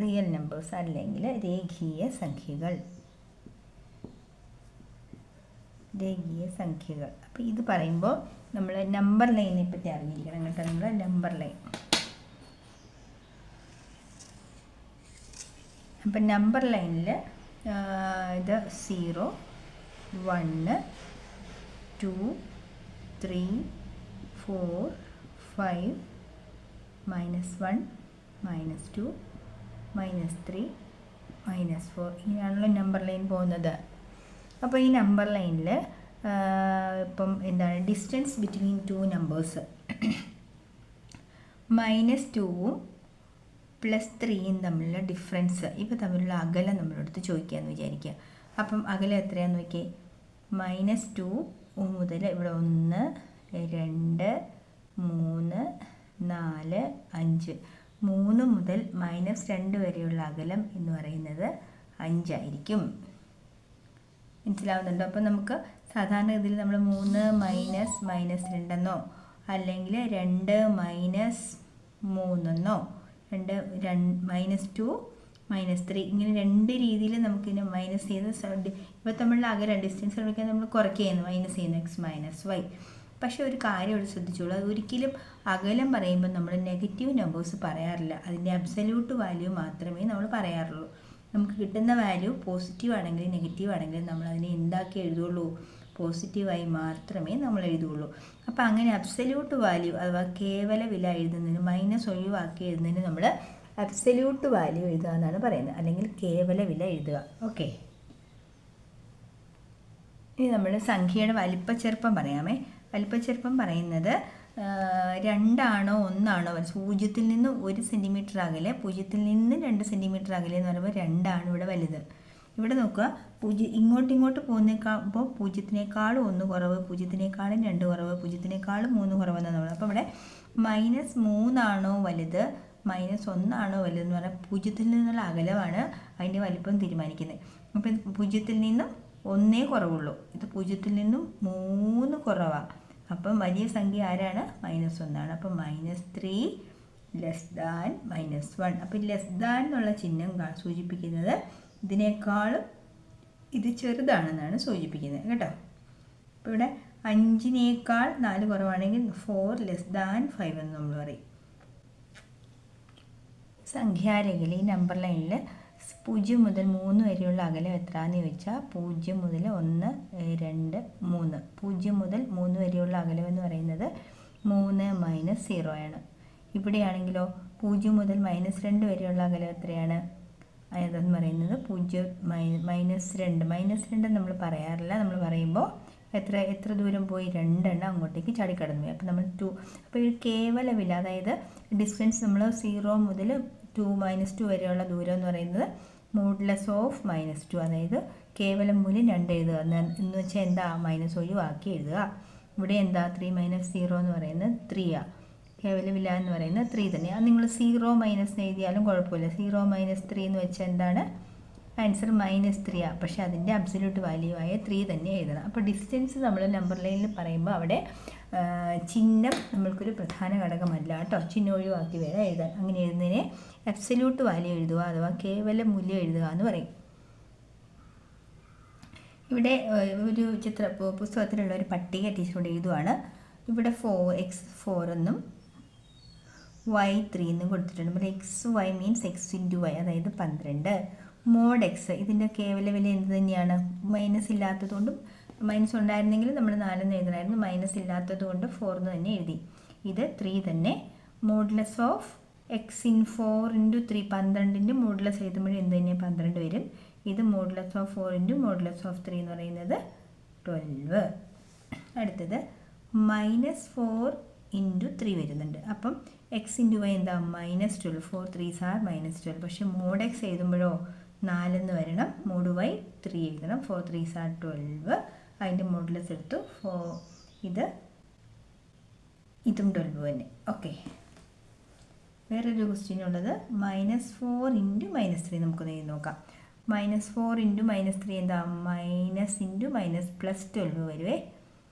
റിയൽ നമ്പേഴ്സ് അല്ലെങ്കിൽ രേഖീയ സംഖ്യകൾ. അപ്പോൾ ഇത് പറയുമ്പോൾ നമ്മൾ നമ്പർ ലൈനെ പറ്റി അറിഞ്ഞിരിക്കണം കേട്ടോ. നമ്മൾ നമ്പർ ലൈൻ, അപ്പം നമ്പർ ലൈനിൽ ഇത് 0, 1, 2, 3, 4, 5, -1, -2, -3, -4 ഇങ്ങനെയാണല്ലോ നമ്പർ ലൈൻ പോകുന്നത്. അപ്പോൾ ഈ നമ്പർ ലൈനിൽ ഇപ്പം എന്താണ് ഡിസ്റ്റൻസ് ബിറ്റ്വീൻ 2 നമ്പേഴ്സ് -2ഉം +3യും തമ്മിലുള്ള ഡിഫറൻസ്, ഇപ്പോൾ തമ്മിലുള്ള അകലം നമ്മളെടുത്ത് ചോദിക്കുകയെന്ന് വിചാരിക്കുക. അപ്പം അകലം എത്രയാണെന്ന് നോക്കിയേ. -2 മുതൽ ഇവിടെ 1, 2, 3, 4, 5 3 മുതൽ -2 വരെയുള്ള അകലം എന്ന് പറയുന്നത് 5 ആയിരിക്കും. മനസ്സിലാവുന്നുണ്ടോ? അപ്പോൾ നമുക്ക് സാധാരണ ഇതിൽ നമ്മൾ 3 -2 എന്നോ അല്ലെങ്കിൽ 2 -3 എന്നോ -2 -3 ഇങ്ങനെ 2 രീതിയിൽ നമുക്കിതിനെ മൈനസ് ചെയ്ത് ഇപ്പോൾ തമ്മിലുള്ള അകലം ഡിസ്റ്റൻസ് എടുക്കാൻ നമ്മൾ കുറയ്ക്കുകയാണ്, മൈനസ് ചെയ്യുന്നു x -y. പക്ഷേ ഒരു കാര്യം ഇവിടെ ശ്രദ്ധിച്ചോളൂ, അത് ഒരിക്കലും അകലം പറയുമ്പോൾ നമ്മൾ നെഗറ്റീവ് നമ്പേഴ്സ് പറയാറില്ല. അതിൻ്റെ അബ്സല്യൂട്ട് വാല്യൂ മാത്രമേ നമ്മൾ പറയാറുള്ളൂ. നമുക്ക് കിട്ടുന്ന വാല്യൂ പോസിറ്റീവ് ആണെങ്കിലും നെഗറ്റീവ് ആണെങ്കിലും നമ്മൾ അതിനെ എന്താക്കി എഴുതുള്ളൂ, പോസിറ്റീവായി മാത്രമേ നമ്മൾ എഴുതുകയുള്ളൂ. അപ്പോൾ അങ്ങനെ അബ്സല്യൂട്ട് വാല്യൂ അഥവാ കേവല വില എഴുതുന്നതിന് മൈനസ് ഒഴിവാക്കി എഴുതുന്നതിന് നമ്മൾ അബ്സല്യൂട്ട് വാല്യൂ എഴുതുക എന്നാണ് പറയുന്നത്, അല്ലെങ്കിൽ കേവല വില എഴുതുക. ഓക്കെ, ഇനി നമ്മൾ സംഖ്യയുടെ വലിപ്പച്ചെറുപ്പം പറയാമേ. വലിപ്പച്ചെറുപ്പം പറയുന്നത് 2 ആണോ 1 ആണോ, 0-ൽ നിന്ന് 1 സെൻറ്റിമീറ്റർ അകലെ, 0-ൽ നിന്ന് 2 സെൻറ്റിമീറ്റർ അകലെ എന്ന് പറയുമ്പോൾ 2 ആണ് ഇവിടെ വലുത്. ഇവിടെ നോക്കുക, ഇങ്ങോട്ട് പോകുന്നേക്കാളുമ്പോൾ 0-നേക്കാളും 1 കുറവ്, 0-നേക്കാളും 2 കുറവ്, 0-നേക്കാളും 3 കുറവെന്നാണ് പറയുന്നത്. അപ്പോൾ ഇവിടെ -3 ആണോ വലുത് -1 ആണോ വലുതെന്ന് പറഞ്ഞാൽ 0-ൽ നിന്നുള്ള അകലമാണ് അതിൻ്റെ വലിപ്പം തീരുമാനിക്കുന്നത്. അപ്പം 0-ൽ നിന്നും 1 കുറവുള്ളൂ, ഇത് 0-ൽ നിന്നും 3 കുറവാണ്. അപ്പം വലിയ സംഖ്യ ആരാണ്? -1 ആണ്. അപ്പം -3 -1. അപ്പം ലെസ് ദാൻ എന്നുള്ള ചിഹ്നം സൂചിപ്പിക്കുന്നത് ഇതിനേക്കാളും ഇത് ചെറുതാണെന്നാണ് സൂചിപ്പിക്കുന്നത് കേട്ടോ. അപ്പോൾ ഇവിടെ 5-നേക്കാൾ 4 കുറവാണെങ്കിൽ 4 <5 എന്ന് നമ്മൾ പറയും. സംഖ്യാരേഖയിൽ ഈ നമ്പർ ലൈനിൽ 0 മുതൽ 3 വരെയുള്ള അകലം എത്രയാണെന്ന് ചോദിച്ചാൽ 0 മുതൽ 1, 2, 3. 0 മുതൽ 3 വരെയുള്ള അകലം എന്ന് പറയുന്നത് 3 -0 ആണ്. ഇവിടെയാണെങ്കിലോ 0 മുതൽ -2 വരെയുള്ള അകലം എത്രയാണ്? അതെന്ന് പറയുന്നത് 0 -2 നമ്മൾ പറയാറില്ല. നമ്മൾ പറയുമ്പോൾ എത്ര ദൂരം പോയി? 2 എണ്ണം അങ്ങോട്ടേക്ക് ചാടിക്കടന്നു പോയി. അപ്പോൾ നമ്മൾ 2. അപ്പോൾ ഈ കേവല വില, അതായത് ഡിസ്റ്റൻസ് നമ്മൾ 0 മുതൽ 2 -2 വരെയുള്ള ദൂരം എന്ന് പറയുന്നത് |-2, അതായത് കേവലം മൂല്യം 2 എഴുതുക എന്ന് വെച്ചാൽ എന്താ? മൈനസ് ഒഴിവാക്കി എഴുതുക. ഇവിടെ എന്താ? 3 -0 എന്ന് പറയുന്നത് 3 ആണ്. കേവല വില എന്ന് പറയുന്നത് 3 തന്നെയാണ്. നിങ്ങൾ 0 - എഴുതിയാലും കുഴപ്പമില്ല. 0 - 3 എന്ന് വെച്ചാൽ എന്താണ്? ആൻസർ -3 ആണ്. പക്ഷേ അതിൻ്റെ അബ്സല്യൂട്ട് വാല്യൂ ആയ 3 തന്നെ എഴുതണം. അപ്പോൾ ഡിസ്റ്റൻസ് നമ്മൾ നമ്പർ ലൈനിൽ പറയുമ്പോൾ അവിടെ ചിഹ്നം നമ്മൾക്കൊരു പ്രധാന ഘടകമല്ല കേട്ടോ. ചിഹ്നം ഒഴിവാക്കി വേണം എഴുതാൻ. അങ്ങനെ എഴുതുന്നതിനെ അബ്സല്യൂട്ട് വാല്യൂ എഴുതുക അഥവാ കേവല മൂല്യം എഴുതുക എന്ന് പറയും. ഇവിടെ ഒരു പുസ്തകത്തിലുള്ള ഒരു പട്ടിക ടീച്ചറോട് എഴുതുവാണ്. ഇവിടെ x4 എന്നും y3 എന്നും കൊടുത്തിട്ടുണ്ട്. ഇവിടെ xy മീൻസ് x × y, അതായത് 12. mod x, ഇതിൻ്റെ കേവല വില എന്ത് തന്നെയാണ്? മൈനസ് ഇല്ലാത്തതുകൊണ്ടും, മൈനസ് ഉണ്ടായിരുന്നെങ്കിൽ നമ്മൾ 4 എന്ന് എഴുതണമായിരുന്നു. മൈനസ് ഇല്ലാത്തത് കൊണ്ട് 4 എന്ന് തന്നെ എഴുതി. ഇത് 3 തന്നെ. മോഡുലസ് ഓഫ് x in 4 × 3, 12ൻ്റെ മോഡുലസ് എഴുതുമ്പോഴും എന്ത് തന്നെയാണ്? 12 വരും. ഇത് മോഡുലസ് ഓഫ് 4 × മോഡുലസ് ഓഫ് 3 എന്ന് പറയുന്നത് 12. അടുത്തത് -4 × 3 വരുന്നുണ്ട്. അപ്പം x × y എന്താ? -12. 4 3s are -12. പക്ഷേ mod x എഴുതുമ്പോഴോ 4 എന്ന് വരണം. mod y 3 എഴുതണം. 4 3s are 12. അതിൻ്റെ മോഡുലസ് എടുത്തു. ഇതും 12 തന്നെ. ഓക്കെ, വേറൊരു ക്വസ്റ്റ്യൻ ഉള്ളത് -4 × -3 നമുക്കൊന്ന് എഴുതി നോക്കാം. -4 × -3 എന്താ? -+12 വരുവേ.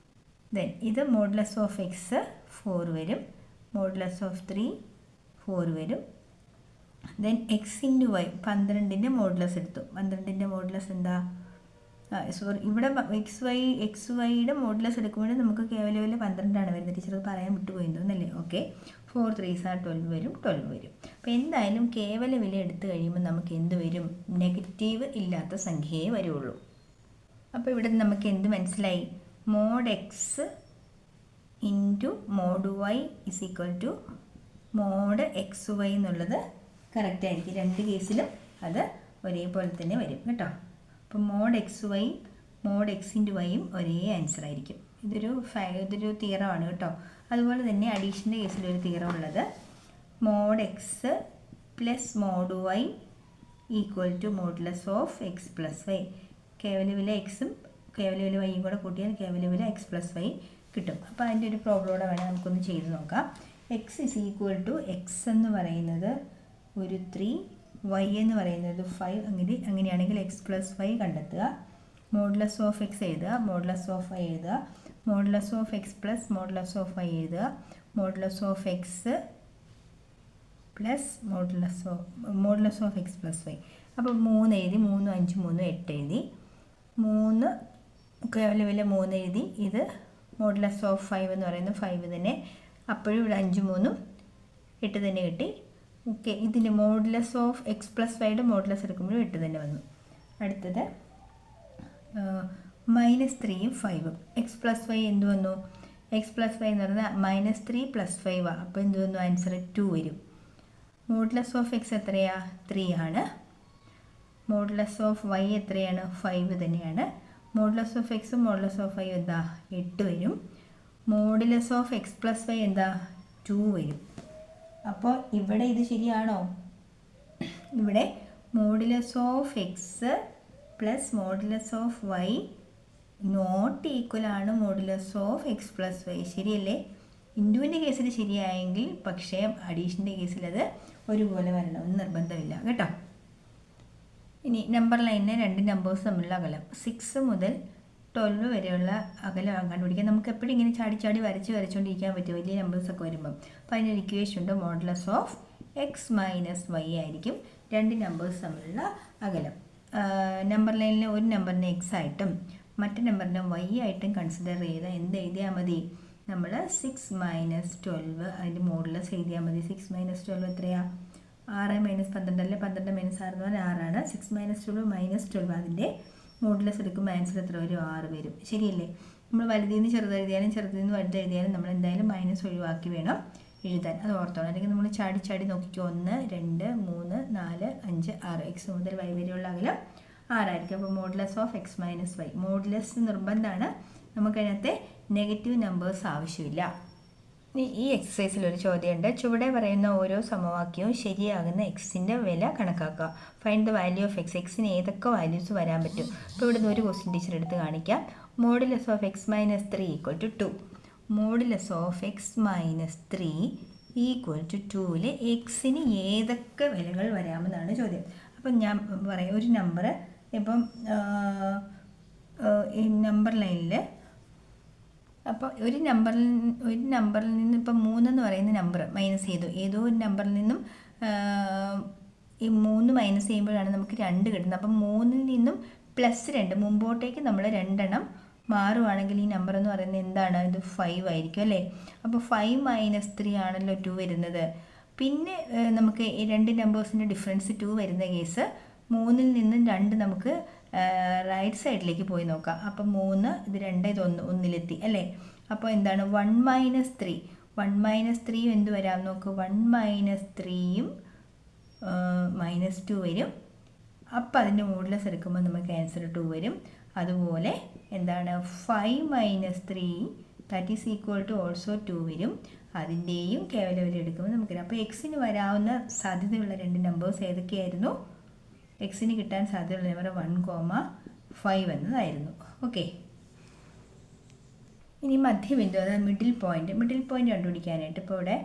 ദെൻ ഇത് മോഡുലസ് ഓഫ് x 4 വരും. മോഡുലസ് ഓഫ് 3 4 വരും. ദെൻ എക്സ് ഇൻറ്റു വൈ 12ൻ്റെ മോഡുലസ് എടുത്തു. 12ൻ്റെ മോഡുലസ് എന്താ? സോറി, ഇവിടെ എക്സ് വൈയുടെ മോഡുലസ് എടുക്കുമ്പോൾ നമുക്ക് കേവലം 12 വരുന്നത്. ടീച്ചർ പറയാൻ വിട്ടുപോയി തോന്നല്ലേ? ഓക്കെ, 4 3s are 12 വരും, 12 വരും. അപ്പോൾ എന്തായാലും കേവല വില എടുത്തു കഴിയുമ്പോൾ നമുക്ക് എന്ത് വരും? നെഗറ്റീവ് ഇല്ലാത്ത സംഖ്യയെ വരുള്ളൂ. അപ്പോൾ ഇവിടെ നമുക്ക് എന്ത് മനസ്സിലായി? Mod X into mod Y is equal to mod X Y എന്നുള്ളത് കറക്റ്റ് ആയിരിക്കും. രണ്ട് കേസിലും അത് ഒരേപോലെ തന്നെ വരും കേട്ടോ. അപ്പോൾ mod X Y mod X into വൈയും ഒരേ ആൻസർ ആയിരിക്കും. ഇതൊരു തിയറമാണ് കേട്ടോ. അതുപോലെ തന്നെ അഡീഷൻ്റെ കേസിലൊരു തിയറം ഉള്ളത് mod X plus mod Y equal to modulus of X plus Y. കേവല വില എക്സും കേവല വില വൈയും കൂടെ കൂട്ടിയാൽ കേവല വില എക്സ് പ്ലസ് വൈ കിട്ടും. അപ്പോൾ അതിൻ്റെ ഒരു പ്രോബ്ലമോടെ വേണം നമുക്കൊന്ന് ചെയ്ത് നോക്കാം. X is equal to X എന്ന് പറയുന്നത് ഒരു 3, വൈ എന്ന് പറയുന്നത് 5. അങ്ങനെയാണെങ്കിൽ എക്സ് പ്ലസ് വൈ കണ്ടെത്തുക. മോഡുലസ് ഓഫ് എക്സ് എഴുതുക, മോഡുലസ് ഓഫ് വൈ എഴുതുക, modulus of X plus modulus of Y എഴുതുക, modulus of X plus modulus of X plus Y. അപ്പോൾ 3 എഴുതി, 3 5 3 8 എഴുതി, 3 കേവല വില 3 എഴുതി. ഇത് മോഡുലസ് ഓഫ് 5 എന്ന് പറയുന്നത് 5 തന്നെ. അപ്പോഴും ഇവിടെ 5 3 8 തന്നെ കിട്ടി. ഓക്കെ, ഇതിൻ്റെ മോഡുലസ് ഓഫ് എക്സ് പ്ലസ് വൈയുടെ മോഡുലസ് എടുക്കുമ്പോഴും 8 തന്നെ വന്നു. അടുത്തത് -3ഉം 5ഉം. എക്സ് പ്ലസ് വൈ എന്ത് വന്നു? എക്സ് പ്ലസ് വൈ എന്ന് പറയുന്നത് -3 + 5 ആണ്. അപ്പോൾ എന്ത് വന്നു? ആൻസർ 2 വരും. മോഡുലസ് ഓഫ് എക്സ് എത്രയാ? 3 ആണ്. മോഡുലസ് ഓഫ് വൈ എത്രയാണ്? 5 തന്നെയാണ്. മോഡുലസ് ഓഫ് എക്സും മോഡുലസ് ഓഫ് വൈ എന്താ? 8 വരും. Modulus of X plus Y എന്താ? 2 വരും. അപ്പോൾ ഇവിടെ ഇത് ശരിയാണോ? ഇവിടെ modulus of X plus modulus of Y not equal ആണ് modulus of X plus Y. ശരിയല്ലേ? ഇൻഡുവിൻ്റെ കേസിൽ ശരിയായെങ്കിൽ, പക്ഷേ അഡീഷൻ്റെ കേസിൽ അത് ഒരുപോലെ വരണമെന്ന് നിർബന്ധമില്ല കേട്ടോ. ഇനി നമ്പർ ലൈനിന് 2 നമ്പേഴ്സ് തമ്മിലുള്ള അകലം 6 മുതൽ 12 വരെയുള്ള അകലം കണ്ടുപിടിക്കാൻ. നമുക്ക് എപ്പോഴും ഇങ്ങനെ ചാടി വരച്ചുകൊണ്ടിരിക്കാൻ പറ്റും വലിയ നമ്പേഴ്സൊക്കെ വരുമ്പം. അപ്പോൾ അതിനൊരു ഇക്വേഷൻ ഉണ്ട്. Modulus of X minus y ആയിരിക്കും 2 നമ്പേഴ്സ് തമ്മിലുള്ള അകലം. നമ്പർ ലൈനിൽ ഒരു നമ്പറിനെ എക്സ് ആയിട്ടും മറ്റു നമ്പറിനെ വൈ ആയിട്ടും കൺസിഡർ ചെയ്താൽ എന്ത് എഴുതിയാൽ മതി? നമ്മൾ 6 - 12 അതിൻ്റെ മോഡുലസ് എഴുതിയാൽ മതി. 6 - 12 എത്രയാണ്? 6 - 12 അല്ലേ? 12 - 6 എന്ന് പറഞ്ഞാൽ 6 ആണ്. 6 - 12 - 12 അതിൻ്റെ മോഡുലസ് എടുക്കുമ്പോൾ ആൻസർ എത്ര വരും? 6 വരും. ശരിയല്ലേ? നമ്മൾ വലുതിൽ നിന്ന് ചെറുത് എഴുതിയാലും ചെറുതിൽ നിന്ന് വലുത് എഴുതിയാലും നമ്മൾ എന്തായാലും മൈനസ് ഒഴിവാക്കി വേണം എഴുതാൻ. അത് ഓർത്തോണം. അല്ലെങ്കിൽ നമ്മൾ ചാടി നോക്കിക്കോ. 1 2 3 4 5 6. എക്സ് മുതൽ വൈ വരെയുള്ള അകലം 6 ആയിരിക്കും. അപ്പോൾ modulus of X minus y. Modulus നിർബന്ധമാണ്. നമുക്കതിനകത്തെ നെഗറ്റീവ് നമ്പേഴ്സ് ആവശ്യമില്ല. ഈ എക്സസൈസിൽ ഒരു ചോദ്യമുണ്ട്. ചുവടെ പറയുന്ന ഓരോ സമവാക്യവും ശരിയാകുന്ന എക്സിൻ്റെ വില കണക്കാക്കുക. Find the value of X. എക്സിന് ഏതൊക്കെ വാല്യൂസ് വരാൻ പറ്റും? ഇപ്പോൾ ഇവിടുന്ന് ഒരു ക്വസ്റ്റ്യൻ ടീച്ചർ എടുത്ത് കാണിക്കാം. Modulus of X minus 3 equal to 2. Modulus of X minus 3 equal to 2ൽ എക്സിന് ഏതൊക്കെ വിലകൾ വരാമെന്നാണ് ചോദ്യം. അപ്പം ഞാൻ പറയാം ഒരു നമ്പർ. ഇപ്പം ഈ നമ്പർ ലൈനിൽ അപ്പോൾ ഒരു നമ്പറിൽ നിന്ന് ഇപ്പം 3 എന്ന് പറയുന്ന നമ്പർ മൈനസ് ചെയ്തു. ഏതോ ഒരു നമ്പറിൽ നിന്നും ഈ 3 മൈനസ് ചെയ്യുമ്പോഴാണ് നമുക്ക് 2 കിട്ടുന്നത്. അപ്പം 3ൽ നിന്നും +2 മുമ്പോട്ടേക്ക് നമ്മൾ 2 എണ്ണം മാറുവാണെങ്കിൽ ഈ നമ്പർ എന്ന് പറയുന്നത് എന്താണ്? ഇത് 5 ആയിരിക്കും അല്ലേ? അപ്പോൾ 5 - 3 ആണല്ലോ 2 വരുന്നത്. പിന്നെ നമുക്ക് ഈ 2 നമ്പേഴ്സിൻ്റെ ഡിഫറൻസ് 2 വരുന്ന കേസ് 3ൽ നിന്നും 2 നമുക്ക് റൈറ്റ് സൈഡിലേക്ക് പോയി നോക്കാം. അപ്പം 3 ഇത് 2 ഇത് 1 അല്ലേ? അപ്പോൾ എന്താണ്? 1 - 3. 1 - 3 എന്ത് വരാം നോക്ക്? 1 - 3യും -2 വരും. അപ്പോൾ അതിൻ്റെ മോഡുലസ് എടുക്കുമ്പോൾ നമുക്ക് ആൻസർ 2 വരും. അതുപോലെ എന്താണ്? 5 - 3 that is equal to also 2 വരും. അതിൻ്റെയും കേവല വില എടുക്കുമ്പോൾ നമുക്ക്. അപ്പോൾ എക്സിന് വരാവുന്ന സാധ്യതയുള്ള 2 നമ്പേഴ്സ് ഏതൊക്കെയായിരുന്നു? എക്സിന് കിട്ടാൻ സാധ്യതയുള്ള നമ്പർ 1,5 എന്നതായിരുന്നു. ഓക്കെ, ഇനി മധ്യബിന്ദു, അതായത് മിഡിൽ പോയിന്റ് കണ്ടുപിടിക്കാനായിട്ട് ഇപ്പോൾ ഇവിടെ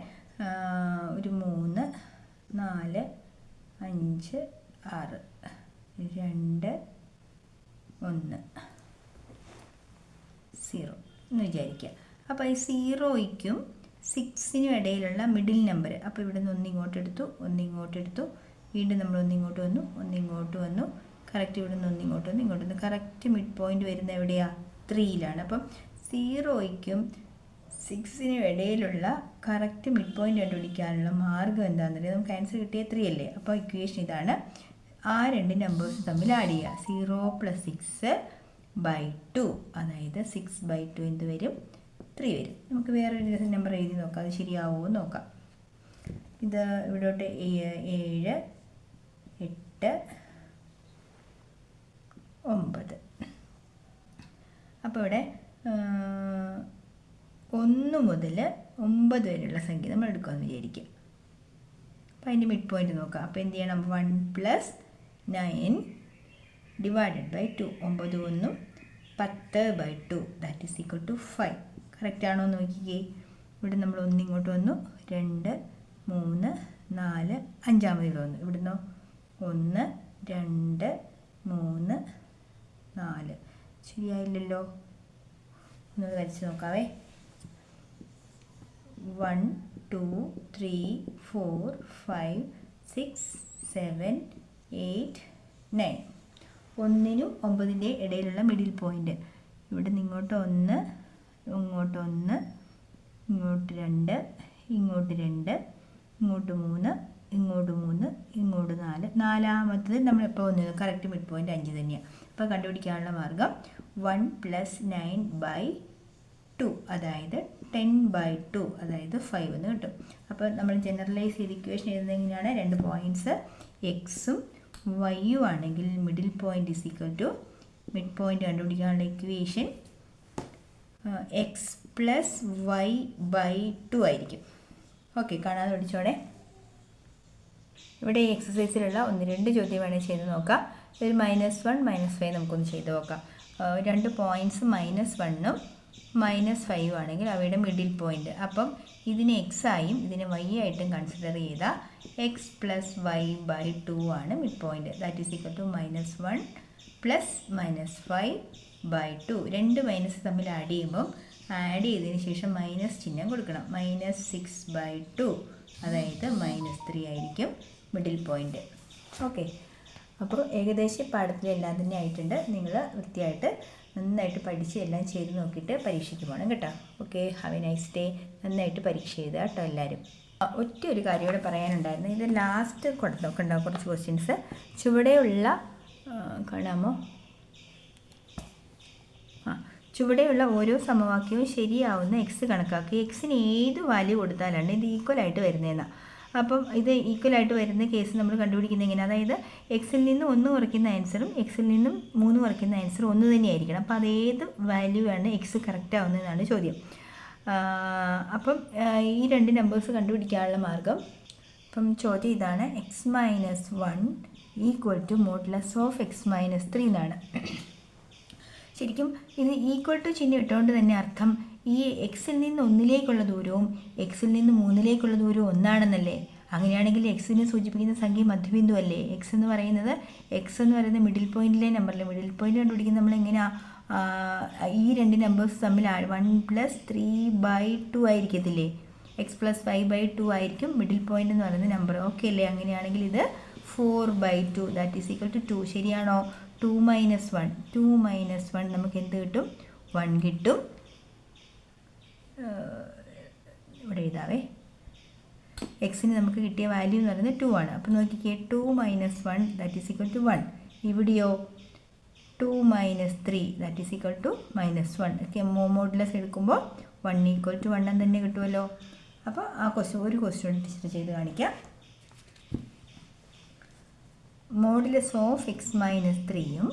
ഒരു 3 4 5 6 2 1 0 എന്ന് വിചാരിക്കുക. അപ്പോൾ ഈ 0യ്ക്കും 6നും ഇടയിലുള്ള മിഡിൽ നമ്പർ. അപ്പോൾ ഇവിടെ നിന്ന് 1 ഇങ്ങോട്ടെടുത്തു, 1 ഇങ്ങോട്ടെടുത്തു, വീണ്ടും നമ്മൾ ഒന്നിങ്ങോട്ട് വന്നു, ഒന്നിങ്ങോട്ട് വന്നു, കറക്റ്റ് ഇവിടെ നിന്ന് ഒന്നിങ്ങോട്ട് വന്നു, ഇങ്ങോട്ട് വന്നു. കറക്റ്റ് മിഡ് പോയിൻ്റ് വരുന്നത് എവിടെയാണ്? 3യിലാണ്. അപ്പം 0യ്ക്കും 6നും ഇടയിലുള്ള കറക്റ്റ് മിഡ് പോയിൻ്റ് കണ്ടുപിടിക്കാനുള്ള മാർഗ്ഗം എന്താണെന്ന് പറയുന്നത് നമുക്ക് ആൻസർ കിട്ടിയ 3 അല്ലേ. അപ്പോൾ ഇക്വേഷൻ ഇതാണ്. ആ രണ്ട് നമ്പേഴ്സ് തമ്മിൽ ആഡ് ചെയ്യുക. 0 + 6/2, അതായത് 6/2 എന്ത് വരും? 3 വരും. നമുക്ക് വേറൊരു നമ്പർ എഴുതി നോക്കാം, അത് ശരിയാവുമോ എന്ന് നോക്കാം. ഇത് ഇവിടോട്ട് 7, 8, 9. അപ്പോൾ ഇവിടെ 1 മുതൽ 9 വരെയുള്ള സംഖ്യ നമ്മൾ എടുക്കാമെന്ന് വിചാരിക്കുക. അപ്പോൾ അതിൻ്റെ മിഡ് പോയിൻ്റ് നോക്കാം. അപ്പോൾ എന്ത് ചെയ്യണം? 1 + 9 / 2. 9 1 10/2, that is equal to 5. Correct ആണോ എന്ന് നോക്കിക്കേ. ഇവിടെ നമ്മൾ ഒന്നിങ്ങോട്ട് വന്നു, 2, 3, 4, അഞ്ചാമത് ഇവിടെ വന്നു. ഇവിടുന്ന് 1, 2, 3, 4. ശരിയായില്ലല്ലോ. ഒന്ന് വരച്ച് നോക്കാവേ. 1 2 3 4 5 6 7 8 9. 1നും 9ൻ്റെ ഇടയിലുള്ള മിഡിൽ പോയിൻ്റ്. ഇവിടെ നിന്ന് ഇങ്ങോട്ട് 1, ഇങ്ങോട്ട് 1, ഇങ്ങോട്ട് 2, ഇങ്ങോട്ട് 2, ഇങ്ങോട്ട് 3, ഇങ്ങോട്ട് 3, ഇങ്ങോട്ട് 4. നാലാമത്തത് നമ്മളെപ്പോൾ വന്നത് കറക്റ്റ് മിഡ് പോയിൻ്റ് 5 തന്നെയാണ്. അപ്പോൾ കണ്ടുപിടിക്കാനുള്ള മാർഗ്ഗം 1 + 9/2, അതായത് 10/2, അതായത് 5 എന്ന് കിട്ടും. അപ്പോൾ നമ്മൾ ജനറലൈസ് ചെയ്ത് ഇക്വേഷൻ എഴുതുന്നത് എങ്ങനെയാണ്? 2 പോയിൻറ്റ്സ് എക്സും വൈയും ആണെങ്കിൽ middle point is equal to, mid point കണ്ടുപിടിക്കാനുള്ള ഇക്വേഷൻ x + y/2 ആയിരിക്കും. ഓക്കെ, കാണാതെ പഠിച്ചോടെ. ഇവിടെ ഈ എക്സസൈസിലുള്ള 1-2 ചോദ്യം വേണേൽ ചെയ്ത് നോക്കാം. ഒരു -1 -5 നമുക്കൊന്ന് ചെയ്ത് നോക്കാം. 2 പോയിൻറ്റ്സ് -1ഉം -5 ആണെങ്കിൽ അവയുടെ മിഡിൽ പോയിൻ്റ്. അപ്പം ഇതിനെ x ആയും ഇതിനെ y ആയിട്ടും കൺസിഡർ ചെയ്താൽ x + y/2 ആണ് mid point. That is equal to -1 + -5/2. 2 minus തമ്മിൽ ആഡ് ചെയ്യുമ്പം ആഡ് ചെയ്തതിന് ശേഷം മൈനസ് ചിഹ്നം കൊടുക്കണം. -6/2, അതായത് -3 ആയിരിക്കും മിഡിൽ പോയിൻ്റ്. ഓക്കെ, അപ്പോൾ ഏകദേശം പാഠത്തിലെല്ലാം തന്നെ ആയിട്ടുണ്ട്. നിങ്ങൾ വൃത്തിയായിട്ട് നന്നായിട്ട് പഠിച്ച് എല്ലാം ചെയ്ത് നോക്കിയിട്ട് പരീക്ഷയ്ക്ക് പോകണം കേട്ടോ. Okay, have A nice day. നന്നായിട്ട് പരീക്ഷ എഴുതുക കേട്ടോ എല്ലാവരും. ഒറ്റ ഒരു കാര്യം കൂടെ പറയാനുണ്ടായിരുന്നു. ഇത് ലാസ്റ്റ് നോക്കണ്ടാവും കുറച്ച് ക്വസ്റ്റ്യൻസ്. ചുവടെയുള്ള കാണാമോ? ചുവടെയുള്ള ഓരോ സമവാക്യവും ശരിയാവുന്ന എക്സ് കണക്കാക്കി എക്സിന് ഏത് വാല്യൂ കൊടുത്താലാണ് ഇത് ഈക്വലായിട്ട് വരുന്നതെന്നാണ്. അപ്പം ഇത് ഈക്വലായിട്ട് വരുന്ന കേസ് നമ്മൾ കണ്ടുപിടിക്കുന്നത് എങ്ങനെ? അതായത് എക്സിൽ നിന്ന് 1 കുറയ്ക്കുന്ന ആൻസറും എക്സിൽ നിന്നും 3 കുറയ്ക്കുന്ന ആൻസറും ഒന്ന് തന്നെയായിരിക്കണം. അപ്പോൾ അതേത് വാല്യൂ ആണ് എക്സ് കറക്റ്റ് ആവുന്നതെന്നാണ് ചോദ്യം. അപ്പം ഈ 2 നമ്പേഴ്സ് കണ്ടുപിടിക്കാനുള്ള മാർഗം, അപ്പം ചോദ്യം ഇതാണ്: x - 1 = മോഡുലസ് ഓഫ് x - 3 എന്നാണ്. ശരിക്കും ഇത് ഈക്വൽ ടു ചിഹ്നം ഇട്ടുകൊണ്ട് തന്നെ അർത്ഥം ഈ എക്സിൽ നിന്ന് 1ലേക്കുള്ള ദൂരവും എക്സിൽ നിന്ന് 3ലേക്കുള്ള ദൂരവും ഒന്നാണെന്നല്ലേ? അങ്ങനെയാണെങ്കിൽ എക്സിനെ സൂചിപ്പിക്കുന്ന സംഖ്യ മധ്യബിന്ദു അല്ലേ? എക്സ് എന്ന് പറയുന്നത് മിഡിൽ പോയിന്റിലെ നമ്പറിലെ മിഡിൽ പോയിന്റ് കണ്ടുപിടിക്കുന്നത് നമ്മൾ എങ്ങനെയാണ്? ഈ 2 നമ്പേഴ്സ് തമ്മിൽ 1 + 3/2 ആയിരിക്കത്തില്ലേ? x + 5/2 ആയിരിക്കും മിഡിൽ പോയിന്റ് എന്ന് പറയുന്ന നമ്പർ. ഓക്കെ അല്ലേ? അങ്ങനെയാണെങ്കിൽ ഇത് 4/2, ദാറ്റ് ഈസ് ഈക്വൽ ടു 2. ശരിയാണോ? 2 - 1 നമുക്ക് എന്ത് കിട്ടും? 1 കിട്ടും. ഇവിടെ എഴുതാവേ. എക്സിന് നമുക്ക് കിട്ടിയ വാല്യൂ എന്ന് പറയുന്നത് 2 ആണ്. അപ്പോൾ നോക്കിക്കേ, 2 - 1 ദാറ്റ് ഈസ് ഈക്വൽ ടു 1. ഇവിടെയോ 2 - 3 ദാറ്റ് ഈസ് ഈക്വൽ ടു -1. ഒക്കെ മോഡുലസ് എടുക്കുമ്പോൾ 1 = 1 തന്നെ കിട്ടുമല്ലോ. അപ്പോൾ ആ ഒരു ക്വസ്റ്റ്യൻ ടീച്ചർ ചെയ്ത് കാണിക്കാം. മോഡുലസ് ഓഫ് x - 3ഉം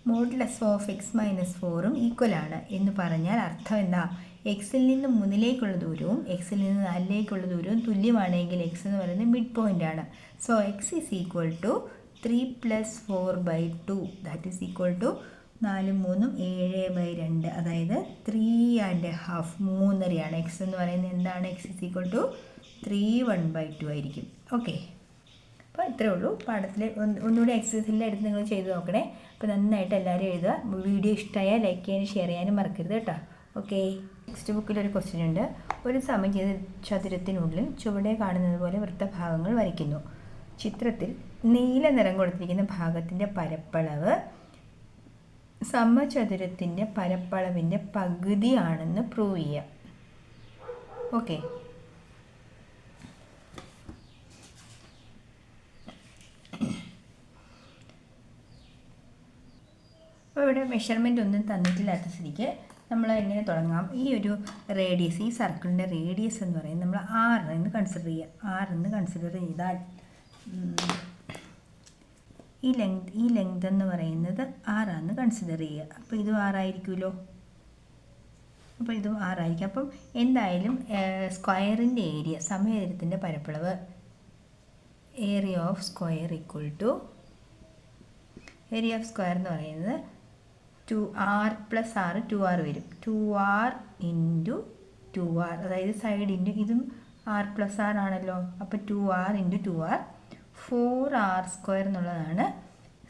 മോഡുലസ് ഓഫ് x - 4ഉം ഈക്വലാണ് എന്ന് പറഞ്ഞാൽ അർത്ഥം എന്താ? എക്സിൽ നിന്ന് 3ലേക്കുള്ള ദൂരവും എക്സിൽ നിന്ന് 4ലേക്കുള്ള ദൂരവും തുല്യമാണെങ്കിൽ എക്സ് എന്ന് പറയുന്നത് മിഡ് പോയിൻ്റ് ആണ്. So x is equal to 3 + 4/2, that is equal to 4 3 7/2, അതായത് 3½ 3.5 എക്സ് എന്ന് പറയുന്നത് എന്താണ്? x ഈസ് ഈക്വൽ ടു 3/1/2 ആയിരിക്കും. ഓക്കെ, അപ്പോൾ ഇത്രയേ ഉള്ളൂ. പാഠത്തിൽ ഒന്നുകൂടി എക്സസൈസിലെ എടുത്ത് നിങ്ങൾ ചെയ്ത് നോക്കണേ. അപ്പോൾ നന്നായിട്ട് എല്ലാവരും എഴുതുക. വീഡിയോ ഇഷ്ടമായാൽ ലൈക്ക് ചെയ്യാനും ഷെയർ ചെയ്യാനും മറക്കരുത് കേട്ടോ. ഓക്കെ, ടെക്സ്റ്റ് ബുക്കിലൊരു ക്വസ്റ്റ്യൻ ഉണ്ട്. ഒരു സമചതുരത്തിനുള്ളിൽ ചുവടെ കാണുന്നത് പോലെ വൃത്തഭാഗങ്ങൾ വരയ്ക്കുന്നു. ചിത്രത്തിൽ നീല നിറം കൊടുത്തിരിക്കുന്ന ഭാഗത്തിൻ്റെ പരപ്പളവ് സമചതുരത്തിൻ്റെ പരപ്പളവിൻ്റെ പകുതിയാണെന്ന് പ്രൂവ് ചെയ്യാം. ഓക്കെ, അപ്പോൾ ഇവിടെ മെഷർമെൻ്റ് ഒന്നും തന്നിട്ടില്ലാത്ത സ്ഥിതിക്ക് നമ്മൾ എങ്ങനെ തുടങ്ങാം? ഈ ഒരു റേഡിയസ്, ഈ സർക്കിളിൻ്റെ റേഡിയസ് എന്ന് പറയുന്നത് നമ്മൾ 6 എന്ന് കൺസിഡർ ചെയ്യുക. 6 എന്ന് കൺസിഡർ ചെയ്താൽ ഈ ലെങ്ത് എന്ന് പറയുന്നത് 6 എന്ന് കൺസിഡർ ചെയ്യുക. അപ്പോൾ ഇതും 6 ആയിരിക്കുമല്ലോ. അപ്പോൾ ഇതും 6 ആയിരിക്കും. അപ്പം എന്തായാലും സ്ക്വയറിൻ്റെ ഏരിയ, സമചതുരത്തിൻ്റെ പരപ്പളവ്, area of square equal to, area of square എന്ന് പറയുന്നത് 2r + r 2r വരും. 2r ഇൻറ്റു 2r, അതായത് സൈഡ് ഇൻറ്റു ഇതും r + r ആണല്ലോ. അപ്പോൾ 2r ഇൻറ്റു 2r 4r² എന്നുള്ളതാണ്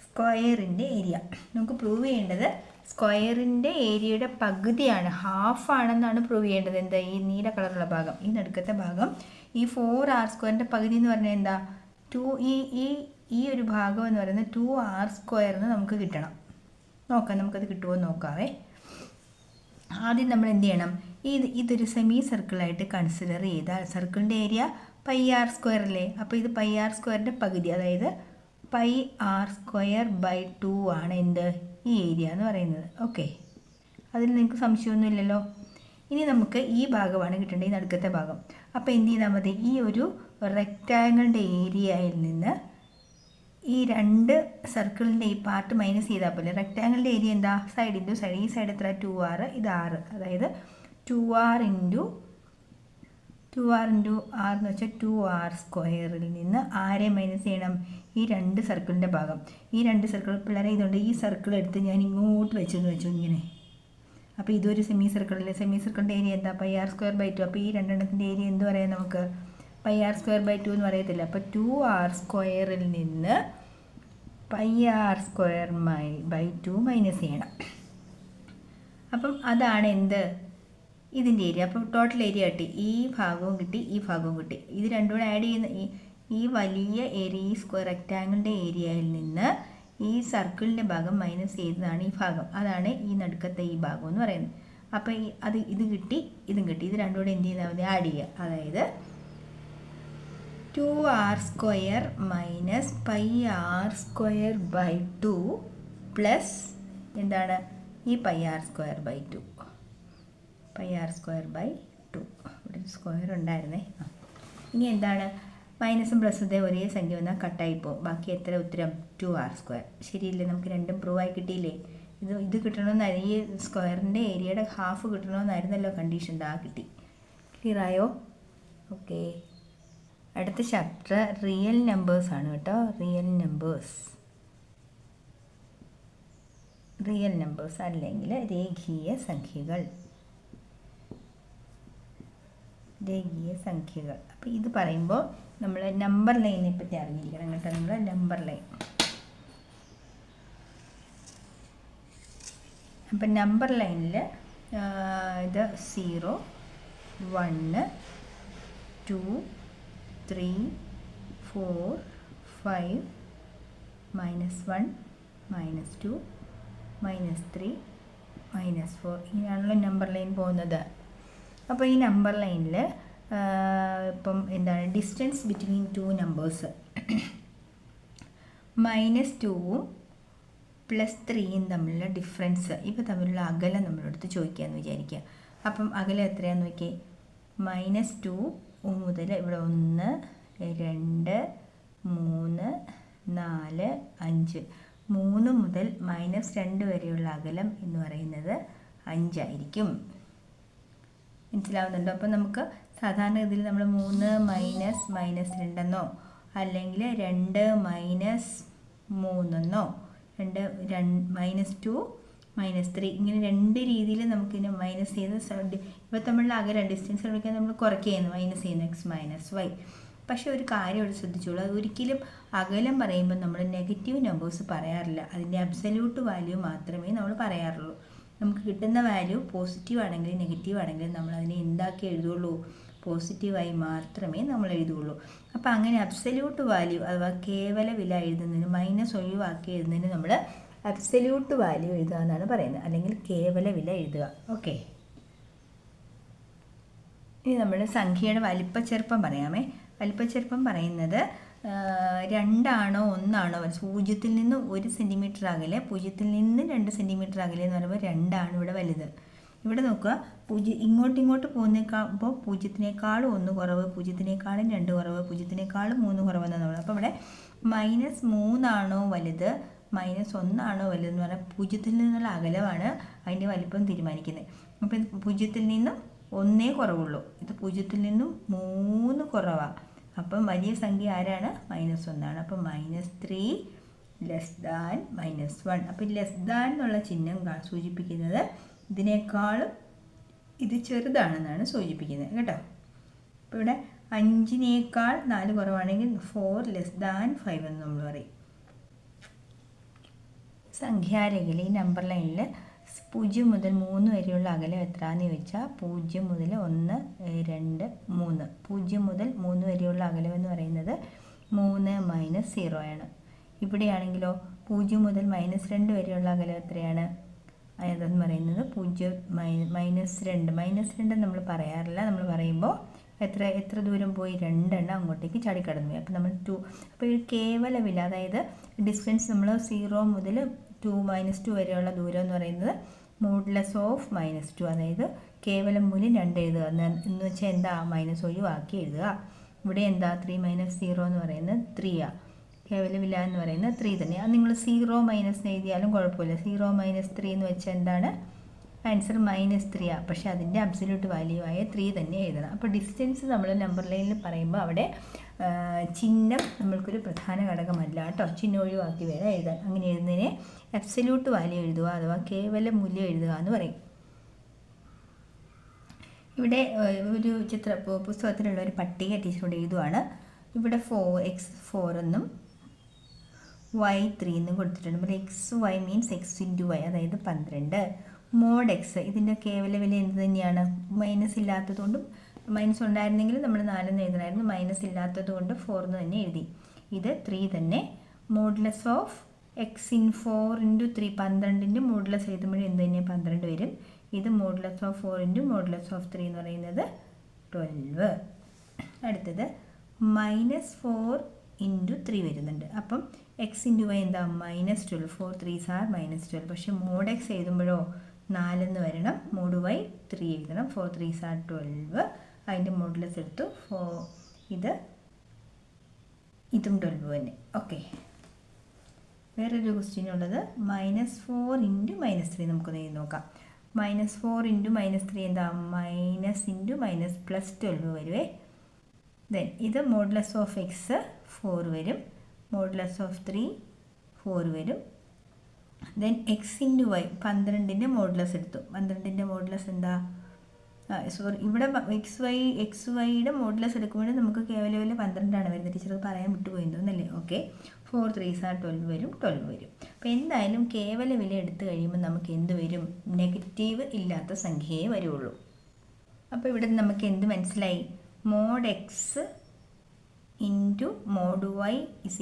സ്ക്വയറിൻ്റെ ഏരിയ. നമുക്ക് പ്രൂവ് ചെയ്യേണ്ടത് സ്ക്വയറിൻ്റെ ഏരിയയുടെ പകുതിയാണ്, ഹാഫ് ആണെന്നാണ് പ്രൂവ് ചെയ്യേണ്ടത്. എന്താ? ഈ നീല കളറുള്ള ഭാഗം, ഈ നടുക്കത്തെ ഭാഗം, ഈ 4r² പകുതി എന്ന് പറഞ്ഞാൽ എന്താ? ഈ ഒരു ഭാഗം എന്ന് പറയുന്നത് 2r² നമുക്ക് കിട്ടണം. നോക്കാം, നമുക്കത് കിട്ടുമോ എന്ന് നോക്കാവേ. ആദ്യം നമ്മൾ എന്ത് ചെയ്യണം? ഇതൊരു സെമി സർക്കിളായിട്ട് കൺസിഡർ ചെയ്താൽ സർക്കിളിൻ്റെ ഏരിയ πr² അല്ലേ. അപ്പോൾ ഇത് πr² പകുതി, അതായത് πr²/2 ആണ് എന്ത്? ഈ ഏരിയ എന്ന് പറയുന്നത്. ഓക്കെ, അതിൽ നിങ്ങൾക്ക് സംശയമൊന്നുമില്ലല്ലോ. ഇനി നമുക്ക് ഈ ഭാഗമാണ് കിട്ടേണ്ടത്, ഈ നടുക്കത്തെ ഭാഗം. അപ്പോൾ എന്ത് ചെയ്താൽ മതി? ഈ ഒരു റെക്റ്റാങ്കിളിൻ്റെ ഏരിയയിൽ നിന്ന് ഈ രണ്ട് സർക്കിളിൻ്റെ ഈ പാർട്ട് മൈനസ് ചെയ്താൽ പോലെ. റെക്റ്റാങ്കിളിൻ്റെ ഏരിയ എന്താ? Side into side. ഈ സൈഡ് എത്ര? 2r, ഇത് 6, അതായത് 2r ഇൻറ്റു r എന്ന് വെച്ചാൽ 2r² നിന്ന് ആരെ മൈനസ് ചെയ്യണം? ഈ രണ്ട് സർക്കിളിൻ്റെ ഭാഗം. ഈ രണ്ട് സർക്കിൾ പിള്ളേരെ ഇതുകൊണ്ട് ഈ സർക്കിൾ എടുത്ത് ഞാൻ ഇങ്ങോട്ട് വെച്ചു ഇങ്ങനെ. അപ്പോൾ ഇതൊരു സെമി സർക്കിളിലെ സെമി സർക്കിളിൻ്റെ ഏരിയ എന്താ? πr²/2. അപ്പോൾ ഈ രണ്ടെണ്ണത്തിൻ്റെ ഏരിയ എന്ത് പറയാം നമുക്ക്? πr²/2 എന്ന് പറയത്തില്ല. അപ്പോൾ 2r² നിന്ന് πr²/2 മൈനസ് ചെയ്യണം. അപ്പം അതാണ് എന്ത്? ഇതിൻ്റെ ഏരിയ. അപ്പം ടോട്ടൽ ഏരിയ കിട്ടി. ഈ ഭാഗവും കിട്ടി, ഈ ഭാഗവും കിട്ടി. ഇത് രണ്ടും കൂടെ ആഡ് ചെയ്യുന്ന ഈ വലിയ ഏരിയ, ഈ സ്ക്വയർ റെക്റ്റാങ്കിളിൻ്റെ ഏരിയയിൽ നിന്ന് ഈ സർക്കിളിൻ്റെ ഭാഗം മൈനസ് ചെയ്തതാണ് ഈ ഭാഗം. അതാണ് ഈ നടുക്കത്തെ ഈ ഭാഗം എന്ന് പറയുന്നത്. അപ്പോൾ ഇത് കിട്ടി, ഇതും കിട്ടി. ഇത് രണ്ടും കൂടെ എന്ത് ചെയ്താൽ മതി? ആഡ് ചെയ്യുക. അതായത് 2r² മൈനസ് πr²/2 പ്ലസ് എന്താണ്? ഈ πr²/2. πr²/2. ഇവിടെ സ്ക്വയർ ഉണ്ടായിരുന്നേ. ഇനി എന്താണ്? മൈനസും പ്ലസും ഇതേ ഒരേ സംഖ്യ വന്നാൽ കട്ടായിപ്പോൾ. ബാക്കി എത്ര ഉത്തരം? 2r². ശരിയില്ലേ? നമുക്ക് രണ്ടും പ്രൂവ് ആയി കിട്ടിയില്ലേ? ഇത് കിട്ടണമെന്നായിരുന്നു, ഈ സ്ക്വയറിൻ്റെ ഏരിയയുടെ ഹാഫ് കിട്ടണമെന്നായിരുന്നല്ലോ കണ്ടീഷൻ. ആ കിട്ടി. ക്ലിയർ ആയോ? ഓക്കെ, അടുത്ത ചാപ്റ്റർ റിയൽ നമ്പേഴ്സ് ആണ് കേട്ടോ. റിയൽ നമ്പേഴ്സ് അല്ലെങ്കിൽ രേഖീയ സംഖ്യകൾ. അപ്പോൾ ഇത് പറയുമ്പോൾ നമ്മൾ നമ്പർ ലൈനെ പറ്റി അറിഞ്ഞിരിക്കണം കേട്ടോ. നമ്മൾ നമ്പർ ലൈൻ. അപ്പം നമ്പർ ലൈനിൽ ഇത് 0, 1, 2, 3, 4, 5, -1, -2, -3, -4 ഇങ്ങനെയാണല്ലോ നമ്പർ ലൈൻ പോകുന്നത്. അപ്പോൾ ഈ നമ്പർ ലൈനിൽ ഇപ്പം എന്താണ്? ഡിസ്റ്റൻസ് ബിറ്റ്വീൻ 2 നമ്പേഴ്സ് -2ഉം +3യും തമ്മിലുള്ള ഡിഫറൻസ്, ഇപ്പോൾ തമ്മിലുള്ള അകലം നമ്മളെടുത്ത് ചോദിക്കുകയെന്ന് വിചാരിക്കുക. അപ്പം അകലം എത്രയാണെന്ന് നോക്കിയേ. -2 മുതൽ ഇവിടെ 1, 2, 3, 4, 5, 3 മുതൽ -2 വരെയുള്ള അകലം എന്ന് പറയുന്നത് 5 ആയിരിക്കും. മനസ്സിലാവുന്നുണ്ടോ? അപ്പം നമുക്ക് സാധാരണ ഇതിൽ നമ്മൾ 3 -2 എന്നോ അല്ലെങ്കിൽ 2 -3 എന്നോ -2 -3 ഇങ്ങനെ രണ്ട് രീതിയിൽ നമുക്കിതിനെ മൈനസ് ചെയ്ത് ഇപ്പോൾ തമ്മിലുള്ള അകലം ഡിസ്റ്റൻസ് എടുക്കാൻ നമ്മൾ കുറയ്ക്കുകയാണ്, മൈനസ് ചെയ്യുന്നു x - y. പക്ഷേ ഒരു കാര്യം ഇവിടെ ശ്രദ്ധിച്ചോളൂ, അത് ഒരിക്കലും അകലം പറയുമ്പോൾ നമ്മൾ നെഗറ്റീവ് നമ്പേഴ്സ് പറയാറില്ല. അതിൻ്റെ അബ്സല്യൂട്ട് വാല്യൂ മാത്രമേ നമ്മൾ പറയാറുള്ളൂ. നമുക്ക് കിട്ടുന്ന വാല്യൂ പോസിറ്റീവ് ആണെങ്കിലും നെഗറ്റീവ് ആണെങ്കിലും നമ്മൾ അതിനെ എന്താക്കി എഴുതുള്ളൂ? പോസിറ്റീവായി മാത്രമേ നമ്മൾ എഴുതുകയുള്ളൂ. അപ്പോൾ അങ്ങനെ അബ്സല്യൂട്ട് വാല്യൂ അഥവാ കേവല വില എഴുതുന്നതിന് മൈനസ് ഒഴിവാക്കി എഴുതുന്നതിന് നമ്മൾ അബ്സല്യൂട്ട് വാല്യൂ എഴുതുക എന്നാണ് പറയുന്നത്, അല്ലെങ്കിൽ കേവല വില എഴുതുക. ഓക്കെ, ഇനി നമ്മൾ സംഖ്യയുടെ വലിപ്പച്ചെറുപ്പം പറയാമേ. വലിപ്പച്ചെറുപ്പം പറയുന്നത് 2 ആണോ 1 ആണോ, 0 നിന്ന് 1 സെൻറ്റിമീറ്റർ അകലെ, 0 നിന്ന് 2 സെൻറ്റിമീറ്റർ അകലെ എന്ന് പറയുമ്പോൾ 2 ആണ് ഇവിടെ വലുത്. ഇവിടെ നോക്കുക, ഇങ്ങോട്ട് പോകുന്നേക്കാളുമ്പോൾ 0-നേക്കാളും 1 കുറവ്, 0-നേക്കാളും 2 കുറവ്, 0-നേക്കാളും 3 കുറവെന്നാണ് പറയുന്നത്. അപ്പോൾ ഇവിടെ -3 ആണോ വലുത് -1 ആണോ വലുതെന്ന് പറഞ്ഞാൽ 0 നിന്നുള്ള അകലമാണ് അതിൻ്റെ വലിപ്പം തീരുമാനിക്കുന്നത്. അപ്പം 0 നിന്നും 1 കുറവുള്ളൂ, ഇത് 0 നിന്നും 3 കുറവാണ്. അപ്പം വലിയ സംഖ്യ ആരാണ്? -1 ആണ്. അപ്പം -3 -1. അപ്പം ലെസ് ദാൻ എന്നുള്ള ചിഹ്നം സൂചിപ്പിക്കുന്നത് ഇതിനേക്കാളും ഇത് ചെറുതാണെന്നാണ് സൂചിപ്പിക്കുന്നത് കേട്ടോ. അപ്പോൾ ഇവിടെ 5-നേക്കാൾ 4 കുറവാണെങ്കിൽ 4 <5 എന്ന് നമ്മൾ പറയും. സംഖ്യാരേഖയിൽ ഈ നമ്പർ ലൈനിൽ 0 മുതൽ 3 വരെയുള്ള അകലം എത്രയാണെന്ന് ചോദിച്ചാൽ 0 മുതൽ 1, 2, 3. 0 മുതൽ 3 വരെയുള്ള അകലം എന്ന് പറയുന്നത് 3 - 0 ആണ്. ഇവിടെയാണെങ്കിലോ 0 മുതൽ -2 വരെയുള്ള അകലം എത്രയാണ്? അതെന്ന് പറയുന്നത് 0 -2. -2 നമ്മൾ പറയാറില്ല, നമ്മൾ പറയുമ്പോൾ എത്ര ദൂരം പോയി? 2 എണ്ണം അങ്ങോട്ടേക്ക് ചാടിക്കടന്നു പോയി. അപ്പോൾ നമ്മൾ 2. അപ്പോൾ ഈ കേവല വില, അതായത് ഡിസ്റ്റൻസ് നമ്മൾ 0 മുതൽ 2 -2 വരെയുള്ള ദൂരം എന്ന് പറയുന്നത് |-2, അതായത് കേവലം മൂല്യം 2 എഴുതുക എന്ന് വെച്ചാൽ എന്താ? മൈനസ് ഒഴിവാക്കി എഴുതുക. ഇവിടെ എന്താ? 3 - 0 എന്ന് പറയുന്നത് 3 ആണ്. കേവല വില എന്ന് പറയുന്നത് 3 തന്നെയാണ്. നിങ്ങൾ 0 - എഴുതിയാലും കുഴപ്പമില്ല. 0 - 3 എന്ന് വെച്ചാൽ എന്താണ്? ആൻസർ -3 ആണ്. പക്ഷേ അതിൻ്റെ അബ്സല്യൂട്ട് വാല്യൂ ആയ 3 തന്നെ എഴുതണം. അപ്പോൾ ഡിസ്റ്റൻസ് നമ്മൾ നമ്പർ ലൈനിൽ പറയുമ്പോൾ അവിടെ ചിഹ്നം നമ്മൾക്കൊരു പ്രധാന ഘടകമല്ല കേട്ടോ. ചിഹ്നം ഒഴിവാക്കി വേണം എഴുതാൻ. അങ്ങനെ എഴുതുന്നതിനെ അബ്സല്യൂട്ട് വാല്യൂ എഴുതുക അഥവാ കേവല മൂല്യം എഴുതുക എന്ന് പറയും. ഇവിടെ ഒരു പുസ്തകത്തിലുള്ള ഒരു പട്ടിക ടീച്ചറോട് എഴുതുവാണ്. ഇവിടെ x4 എന്നും y3 എന്നും കൊടുത്തിട്ടുണ്ട്. അപ്പോൾ xy മീൻസ് x × y, അതായത് 12. mod x, ഇതിൻ്റെ കേവല വില എന്ത് തന്നെയാണ്? മൈനസ് ഇല്ലാത്തതുകൊണ്ടും, മൈനസ് ഉണ്ടായിരുന്നെങ്കിൽ നമ്മൾ 4 എന്ന് എഴുതണമായിരുന്നു. മൈനസ് ഇല്ലാത്തത് കൊണ്ട് 4 എന്ന് തന്നെ എഴുതി. ഇത് 3 തന്നെ. മോഡുലസ് ഓഫ് x in 4 × 3, 12ൻ്റെ മോഡുലസ് എഴുതുമ്പോഴും എന്ത് തന്നെയാണ്? 12 വരും. ഇത് മോഡുലസ് ഓഫ് 4 × മോഡുലസ് ഓഫ് 3 എന്ന് പറയുന്നത് 12. അടുത്തത് -4 × 3 വരുന്നുണ്ട്. അപ്പം x × y എന്താ? -12. 4 3s are -12. പക്ഷേ mod x എഴുതുമ്പോഴോ 4 എന്ന് വരണം. mod y 3 എഴുതണം. 4 3s are 12. അതിൻ്റെ മോഡുലസ് എടുത്തു. ഇതും 12 തന്നെ. ഓക്കെ, വേറൊരു ക്വസ്റ്റ്യൻ ഉള്ളത് -4 × -3 നമുക്കൊന്ന് എഴുതി നോക്കാം. -4 × -3 എന്താ? -+12 വരുവേ. ദെൻ ഇത് മോഡുലസ് ഓഫ് എക്സ് 4 വരും. മോഡുലസ് ഓഫ് 3 4 വരും. ദെൻ x × y, 12ൻ്റെ മോഡുലസ് എടുത്തു. 12ൻ്റെ മോഡുലസ് എന്താ? സോറി, ഇവിടെ എക്സ് വൈയുടെ മോഡുലസ് എടുക്കുമ്പോൾ നമുക്ക് കേവല വില 12 ആണ് വരുന്നത്. ടീച്ചർ പറയാൻ വിട്ടുപോയിരുന്നല്ലേ? ഓക്കെ, 4 3s are 12 വരും. 12 വരും. അപ്പോൾ എന്തായാലും കേവല വില എടുത്തു കഴിയുമ്പോൾ നമുക്ക് എന്ത് വരും? നെഗറ്റീവ് ഇല്ലാത്ത സംഖ്യയെ വരുള്ളൂ. അപ്പോൾ ഇവിടെ നമുക്ക് എന്ത് മനസ്സിലായി? mod x × mod y =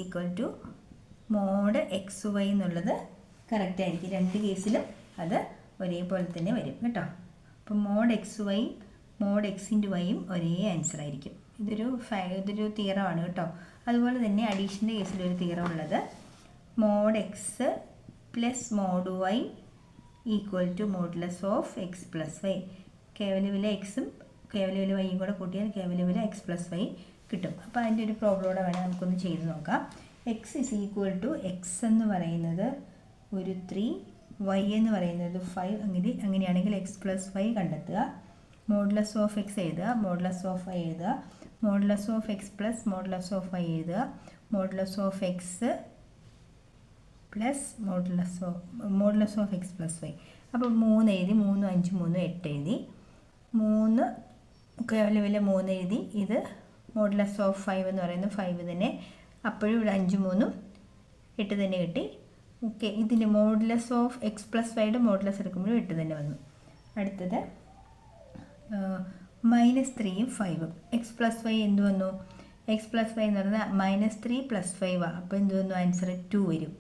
mod xy എന്നുള്ളത് കറക്റ്റ് ആയിരിക്കും. രണ്ട് കേസിലും അത് ഒരേപോലെ തന്നെ വരും കേട്ടോ. അപ്പോൾ mod xy mod x × y ഒരേ ആൻസർ ആയിരിക്കും. ഇതൊരു തിയറമാണ് കേട്ടോ. അതുപോലെ തന്നെ അഡീഷൻ്റെ കേസിലൊരു തിയറം ഉള്ളത് mod x + mod y = modulus of x + y. കേവല വില എക്സും കേവല വില വൈയും കൂടെ കൂട്ടിയാൽ കേവല വില x + y കിട്ടും. അപ്പോൾ അതിൻ്റെ ഒരു പ്രോബ്ലമോടെ വേണം നമുക്കൊന്ന് ചെയ്ത് നോക്കാം. x = x എന്ന് പറയുന്നത് ഒരു 3, y എന്ന് പറയുന്നത് 5. അങ്ങനെയാണെങ്കിൽ x + y കണ്ടെത്തുക. മോഡുലസ് ഓഫ് x എഴുതുക, മോഡുലസ് ഓഫ് y എഴുതുക, modulus of x + modulus of y എഴുതുക, modulus of x + modulus of x + y. അപ്പോൾ 3 എഴുതി, 3 5 3 8 എഴുതി. 3 കേവല വില 3 എഴുതി. ഇത് മോഡുലസ് ഓഫ് 5 എന്ന് പറയുന്നത് 5 തന്നെ. അപ്പോഴും ഇവിടെ 5 3 8 തന്നെ കിട്ടി. ഓക്കെ, ഇതിൻ്റെ മോഡുലസ് ഓഫ് x + yയുടെ മോഡുലസ് എടുക്കുമ്പോഴും 8 തന്നെ വന്നു. അടുത്തത് -3യും 5ഉം. എക്സ് പ്ലസ് വൈ എന്ത് വന്നു? എക്സ് പ്ലസ് വൈ എന്ന് പറഞ്ഞാൽ -3 + 5 ആണ്. അപ്പോൾ എന്ത് വന്നു? ആൻസർ 2 വരും.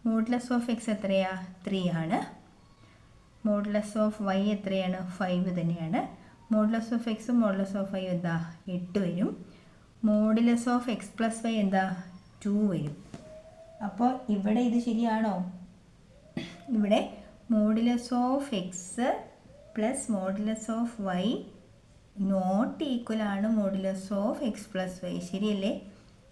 മോഡുലസ് ഓഫ് എക്സ് എത്രയാ? 3 ആണ്. മോഡുലസ് ഓഫ് വൈ എത്രയാണ്? 5 തന്നെയാണ്. മോഡുലസ് ഓഫ് എക്സും മോഡുലസ് ഓഫ് വൈ എന്താ? 8 വരും. Modulus of X plus Y എന്താ? 2 വരും. അപ്പോൾ ഇവിടെ ഇത് ശരിയാണോ? ഇവിടെ modulus of X plus modulus of Y not equal ആണ് modulus of X plus Y. ശരിയല്ലേ?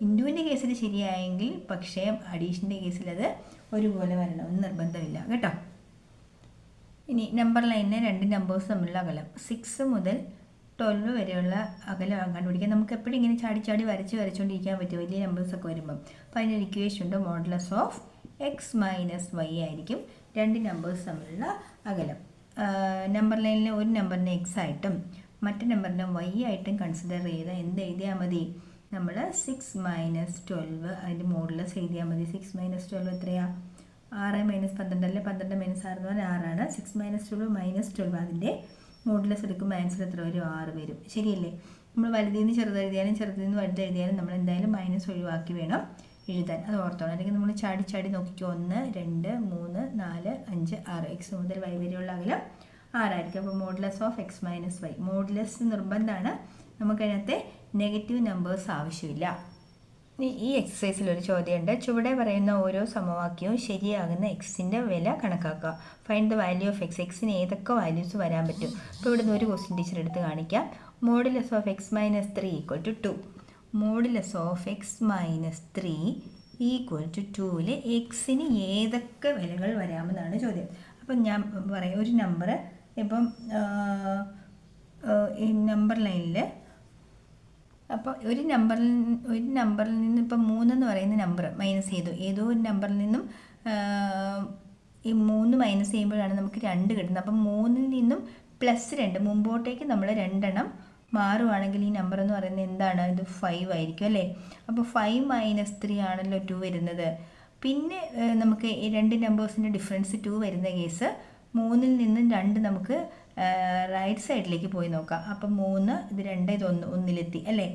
ഇൻഡുവിൻ്റെ കേസിൽ ശരിയായെങ്കിൽ, പക്ഷേ അഡീഷൻ്റെ കേസിൽ അത് ഒരുപോലെ വരണമെന്ന് നിർബന്ധമില്ല കേട്ടോ. ഇനി നമ്പർ ലൈനിലെ രണ്ട് നമ്പേഴ്സ് തമ്മിലുള്ള അകലം 6 മുതൽ 12 വരെയുള്ള അകലം കണ്ടുപിടിക്കാൻ. നമുക്ക് എപ്പോഴും ഇങ്ങനെ ചാടി വരച്ചുകൊണ്ടിരിക്കാൻ പറ്റും വലിയ നമ്പേഴ്സൊക്കെ വരുമ്പം. അപ്പോൾ അതിനൊരു ഇക്വേഷൻ ഉണ്ട്. Modulus of X minus y ആയിരിക്കും രണ്ട് നമ്പേഴ്സ് തമ്മിലുള്ള അകലം. നമ്പർ ലൈനിൽ ഒരു നമ്പറിനെ എക്സ് ആയിട്ടും മറ്റു നമ്പറിനെ വൈ ആയിട്ടും കൺസിഡർ ചെയ്താൽ എന്ത് എഴുതിയാൽ മതി? നമ്മൾ 6 - 12 അതിൻ്റെ മോഡുലസ് എഴുതിയാൽ മതി. 6 - 12 എത്രയാണ്? 6 - 12 അല്ലേ? 12 - 6 എന്ന് പറഞ്ഞാൽ 6 ആണ്. 6 - 12 -12 അതിൻ്റെ മോഡുലസ് എടുക്കുമ്പോൾ ആൻസർ എത്ര വരും? 6 വരും. ശരിയല്ലേ? നമ്മൾ വലുതിൽ നിന്ന് ചെറുത് എഴുതിയാലും ചെറുതിൽ നിന്ന് വലുത് എഴുതിയാലും നമ്മൾ എന്തായാലും മൈനസ് ഒഴിവാക്കി വേണം എഴുതാൻ. അത് ഓർത്തോണം. അല്ലെങ്കിൽ നമ്മൾ ചാടി നോക്കിക്കോ. 1 2 3 4 5 6 എക്സ് മുതൽ വൈ വരെയുള്ള അകലം 6 ആയിരിക്കും. അപ്പോൾ modulus of X minus y. Modulus നിർബന്ധമാണ്. നമുക്കതിനകത്തെ നെഗറ്റീവ് നമ്പേഴ്സ് ആവശ്യമില്ല. ഈ എക്സസൈസിൽ ഒരു ചോദ്യമുണ്ട്. ചുവടെ പറയുന്ന ഓരോ സമവാക്യവും ശരിയാകുന്ന എക്സിൻ്റെ വില കണക്കാക്കുക. Find the value of X. എക്സിന് ഏതൊക്കെ വാല്യൂസ് വരാൻ പറ്റും? ഇപ്പോൾ ഇവിടുന്ന് ഒരു ക്വസ്റ്റ്യൻ ടീച്ചർ എടുത്ത് കാണിക്കാം. Modulus of X minus 3 = 2. Modulus of X minus 3 = 2ൽ എക്സിന് ഏതൊക്കെ വിലകൾ വരാമെന്നാണ് ചോദ്യം. അപ്പം ഞാൻ പറയാം ഒരു നമ്പർ. ഇപ്പം ഈ നമ്പർ ലൈനിൽ അപ്പോൾ ഒരു നമ്പറിൽ നിന്ന് ഇപ്പം 3 എന്ന് പറയുന്ന നമ്പർ മൈനസ് ചെയ്തു. ഏതോ ഒരു നമ്പറിൽ നിന്നും ഈ 3 മൈനസ് ചെയ്യുമ്പോഴാണ് നമുക്ക് 2 കിട്ടുന്നത്. അപ്പം 3ൽ നിന്നും +2 മുമ്പോട്ടേക്ക് നമ്മൾ 2 എണ്ണം മാറുവാണെങ്കിൽ ഈ നമ്പർ എന്ന് പറയുന്നത് എന്താണ്? ഇത് 5 ആയിരിക്കും അല്ലേ? അപ്പോൾ 5 - 3 ആണല്ലോ 2 വരുന്നത്. പിന്നെ നമുക്ക് ഈ രണ്ട് നമ്പേഴ്സിൻ്റെ ഡിഫറൻസ് 2 വരുന്ന കേസ് 3ൽ നിന്നും 2 നമുക്ക് റൈറ്റ് സൈഡിലേക്ക് പോയി നോക്കാം. അപ്പം 3 ഇത് 2 ഇത് 1 അല്ലേ?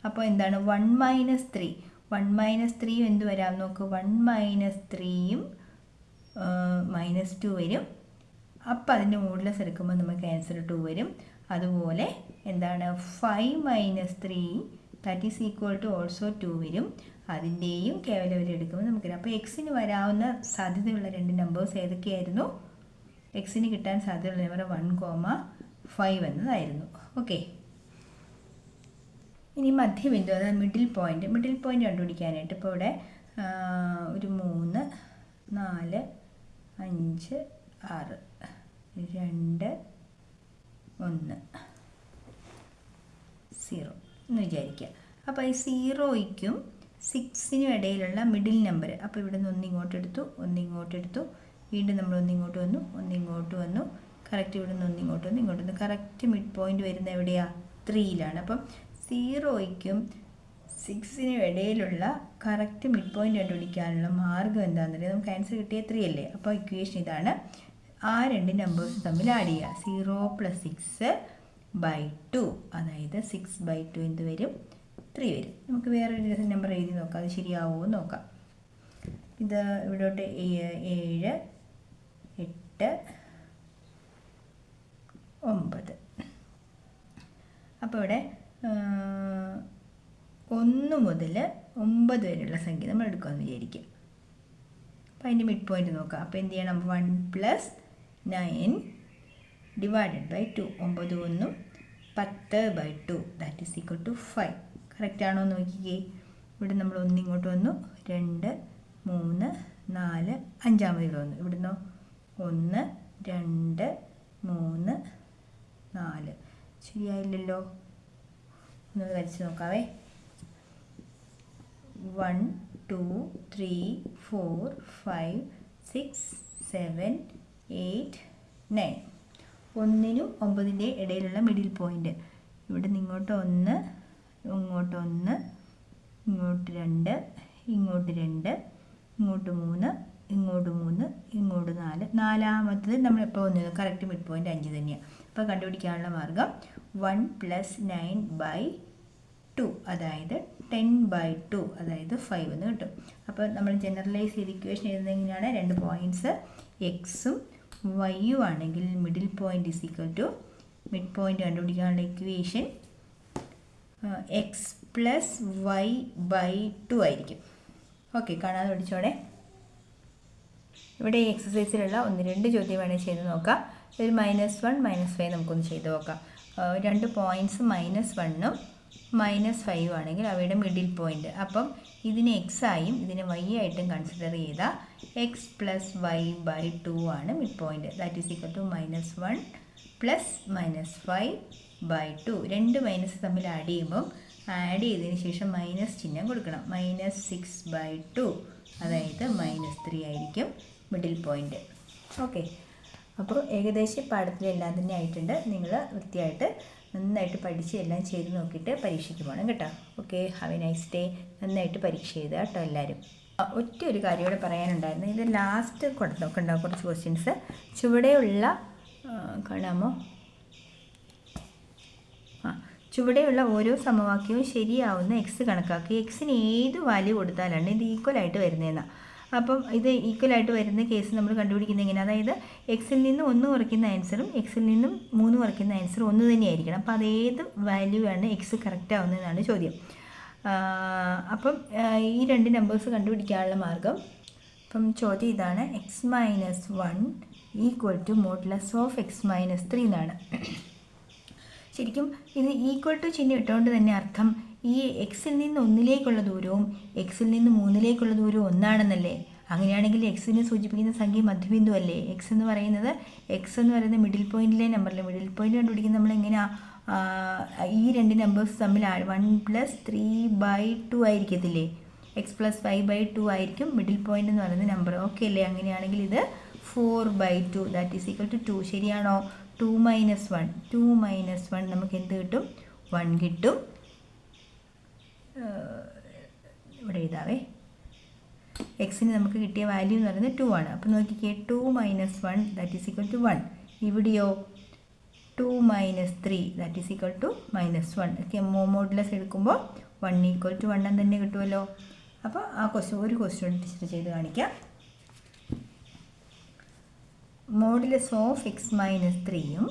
അപ്പോൾ എന്താണ്? 1 - 3. 1 - 3 എന്ത് വരാം നോക്ക്? 1 - 3യും -2 വരും. അപ്പം അതിൻ്റെ മോഡുലസ് എടുക്കുമ്പോൾ നമുക്ക് ആൻസർ 2 വരും. അതുപോലെ എന്താണ്? 5 - 3 that is equal to also 2 വരും. അതിൻ്റെയും കേവല വില എടുക്കുമ്പോൾ നമുക്ക്. അപ്പോൾ എക്സിന് വരാവുന്ന സാധ്യതയുള്ള രണ്ട് നമ്പേഴ്സ് ഏതൊക്കെയായിരുന്നു? എക്സിന് കിട്ടാൻ സാധ്യതയുള്ള നമ്പർ 1,5 എന്നതായിരുന്നു. ഓക്കെ. ഇനി മധ്യബിന്ദു, അതായത് മിഡിൽ പോയിൻ്റ് കണ്ടുപിടിക്കാനായിട്ട് ഇപ്പോൾ ഇവിടെ ഒരു 3 4 5 6 2 1 0 എന്ന് വിചാരിക്കുക. അപ്പോൾ ഈ 0യ്ക്കും 6നും ഇടയിലുള്ള മിഡിൽ നമ്പർ. അപ്പോൾ ഇവിടെ നിന്ന് 1 ഇങ്ങോട്ട് എടുത്തു, 1 ഇങ്ങോട്ട് എടുത്തു, വീണ്ടും നമ്മൾ 1 ഇങ്ങോട്ട് വന്നു, 1 ഇങ്ങോട്ട് വന്നു, കറക്റ്റ് ഇവിടെ നിന്ന് 1 ഇങ്ങോട്ട് വന്നു, ഇങ്ങോട്ട് വന്നു. കറക്റ്റ് മിഡ് പോയിൻ്റ് വരുന്നത് എവിടെയാണ്? 3യിലാണ്. അപ്പം 0യ്ക്കും 6നും ഇടയിലുള്ള കറക്റ്റ് മിഡ് പോയിൻ്റ് കണ്ടുപിടിക്കാനുള്ള മാർഗ്ഗം എന്താണെന്ന് അറിയാം. നമുക്ക് ആൻസർ കിട്ടിയ 3 അല്ലേ? അപ്പോൾ ഇക്വേഷൻ ഇതാണ്. ആ രണ്ട് നമ്പേഴ്സ് തമ്മിൽ ആഡ് ചെയ്യുക. 0 + 6/2, അതായത് 6/2 എന്ത് വരും? 3 വരും. നമുക്ക് വേറൊരു നമ്പർ എഴുതി നോക്കാം, അത് ശരിയാവുമോ നോക്കാം. ഇത് ഇവിടോട്ട് 7 8 9. അപ്പോൾ ഇവിടെ 1 മുതൽ 9 വരെയുള്ള സംഖ്യ നമ്മൾ എടുക്കാമെന്ന് വിചാരിക്കുക. അപ്പോൾ അതിൻ്റെ മിഡ് പോയിൻ്റ് നോക്കാം. അപ്പോൾ എന്ത് ചെയ്യണം? 1 + 9 ÷ 2. 9 1 10/2 that is equal to 5. Correct ആണോ എന്ന് നോക്കിക്കേ. ഇവിടെ നമ്മൾ 1 ഇങ്ങോട്ട് വന്നു, 2 3 4 5 ഇവിടെ വന്നു. ഇവിടുന്ന് 1 2 3 4. ശരിയായില്ലല്ലോ. ഒന്ന് വരച്ച് നോക്കാവേ. 1 2 3 4 5 6 7 8 9. 1നും 9ൻ്റെ ഇടയിലുള്ള മിഡിൽ പോയിൻ്റ്. ഇവിടെ നിന്ന് ഇങ്ങോട്ട് 1 ഇങ്ങോട്ട് 1 ഇങ്ങോട്ട് 2 ഇങ്ങോട്ട് 2 ഇങ്ങോട്ട് 3 ഇങ്ങോട്ട് 3, ഇങ്ങോട്ട് 4. നാലാമത്തത് നമ്മളിപ്പോൾ വന്നത് കറക്റ്റ് മിഡ് പോയിൻ്റ് 5 തന്നെയാണ്. അപ്പോൾ കണ്ടുപിടിക്കാനുള്ള മാർഗം 1 + 9/2, അതായത് 10/2, അതായത് 5 എന്ന് കിട്ടും. അപ്പോൾ നമ്മൾ ജനറലൈസ് ചെയ്ത് ഇക്വേഷൻ എഴുതുന്നത് എങ്ങനെയാണ്? 2 പോയിൻറ്റ്സ് എക്സും വൈയും ആണെങ്കിൽ middle point is equal to mid point കണ്ടുപിടിക്കാനുള്ള ഇക്വേഷൻ എക്സ് പ്ലസ് y/2 ആയിരിക്കും. ഓക്കെ, കാണാതെ പഠിച്ചോടെ. ഇവിടെ ഈ എക്സസൈസിലുള്ള 1-2 ചോദ്യം വേണേൽ ചെയ്ത് നോക്കാം. ഒരു -1 -5 നമുക്കൊന്ന് ചെയ്ത് നോക്കാം. 2 പോയിൻറ്റ്സ് -1ഉം -5 ആണെങ്കിൽ അവയുടെ മിഡിൽ പോയിൻ്റ്, അപ്പം ഇതിനെ എക്സ് ആയും ഇതിനെ വൈ ആയിട്ടും കൺസിഡർ ചെയ്താൽ എക്സ് പ്ലസ് y/2 ആണ് mid point. That is equal to -1 plus -5/2. 2 minus തമ്മിൽ ആഡ് ചെയ്യുമ്പം ആഡ് ചെയ്തതിന് ശേഷം മൈനസ് ചിഹ്നം കൊടുക്കണം. -6/2, അതായത് -3 ആയിരിക്കും മിഡിൽ പോയിൻ്റ്. ഓക്കെ, അപ്പോൾ ഏകദേശം പാഠത്തിലെല്ലാം തന്നെ ആയിട്ടുണ്ട്. നിങ്ങൾ വൃത്തിയായിട്ട് നന്നായിട്ട് പഠിച്ച് എല്ലാം ചെയ്ത് നോക്കിയിട്ട് പരീക്ഷയ്ക്ക് പോകണം കേട്ടോ. Okay, have A nice day. നന്നായിട്ട് പരീക്ഷ എഴുതുക കേട്ടോ എല്ലാവരും. ഒറ്റ ഒരു കാര്യം കൂടെ പറയാനുണ്ടായിരുന്നു. ഇത് ലാസ്റ്റ് നോക്കണ്ടാവും കുറച്ച് ക്വസ്റ്റ്യൻസ്. ചുവടെയുള്ള കാണാമോ? ചുവടെയുള്ള ഓരോ സമവാക്യവും ശരിയാവുന്ന എക്സ് കണക്കാക്കി എക്സിന് ഏത് വാല്യൂ കൊടുത്താലാണ് ഇത് ഈക്വലായിട്ട് വരുന്നതെന്നാണ്. അപ്പം ഇത് ഈക്വലായിട്ട് വരുന്ന കേസ് നമ്മൾ കണ്ടുപിടിക്കുന്നത് എങ്ങനെ? അതായത് എക്സിൽ നിന്ന് 1 കുറയ്ക്കുന്ന ആൻസറും എക്സിൽ നിന്നും 3 കുറയ്ക്കുന്ന ആൻസറും ഒന്ന് തന്നെയായിരിക്കണം. അപ്പോൾ അതേത് വാല്യൂ ആണ് എക്സ് കറക്റ്റ് ആവുന്നതെന്നാണ് ചോദ്യം. അപ്പം ഈ 2 നമ്പേഴ്സ് കണ്ടുപിടിക്കാനുള്ള മാർഗം, അപ്പം ചോദ്യം ഇതാണ്: x-1 = മോഡുലസ് ഓഫ് x-3 എന്നാണ്. ശരിക്കും ഇത് ഈക്വൽ ടു ചിഹ്നം ഇട്ടുകൊണ്ട് തന്നെ അർത്ഥം ഈ എക്സിൽ നിന്ന് 1ലേക്കുള്ള ദൂരവും എക്സിൽ നിന്ന് 3ലേക്കുള്ള ദൂരവും ഒന്നാണെന്നല്ലേ? അങ്ങനെയാണെങ്കിൽ എക്സിനെ സൂചിപ്പിക്കുന്ന സംഖ്യ മധ്യബിന്ദു അല്ലേ? എക്സ് എന്ന് പറയുന്നത് മിഡിൽ പോയിന്റിലെ നമ്പറിലെ മിഡിൽ പോയിന്റ് കണ്ടുപിടിക്കുന്നത് നമ്മൾ എങ്ങനെയാണ്? ഈ 2 നമ്പേഴ്സ് തമ്മിൽ 1 + 3/2 ആയിരിക്കത്തില്ലേ? x + 5/2 ആയിരിക്കും മിഡിൽ പോയിന്റ് എന്ന് പറയുന്ന നമ്പർ. ഓക്കെ അല്ലേ? അങ്ങനെയാണെങ്കിൽ ഇത് 4/2, ദാറ്റ് ഈസ് ഈക്വൽ ടു 2. ശരിയാണോ? 2 - 1 നമുക്ക് എന്ത് കിട്ടും? 1 കിട്ടും. ഇവിടെ എഴുതാവേ. എക്സിന് നമുക്ക് കിട്ടിയ വാല്യൂ എന്ന് പറയുന്നത് 2 ആണ്. അപ്പോൾ നോക്കിക്കേ, 2 - 1 ദാറ്റ് ഈസ് ഈക്വൽ ടു 1. ഇവിടെയോ 2 - 3 ദാറ്റ് ഈസ് ഈക്വൽ ടു -1. ഒക്കെ മോഡുലസ് എടുക്കുമ്പോൾ 1 = 1 തന്നെ കിട്ടുമല്ലോ. അപ്പോൾ ആ ഒരു ക്വസ്റ്റ്യൻ ടീച്ചർ ചെയ്ത് കാണിക്കാം. മോഡുലസ് ഓഫ് x-3ഉം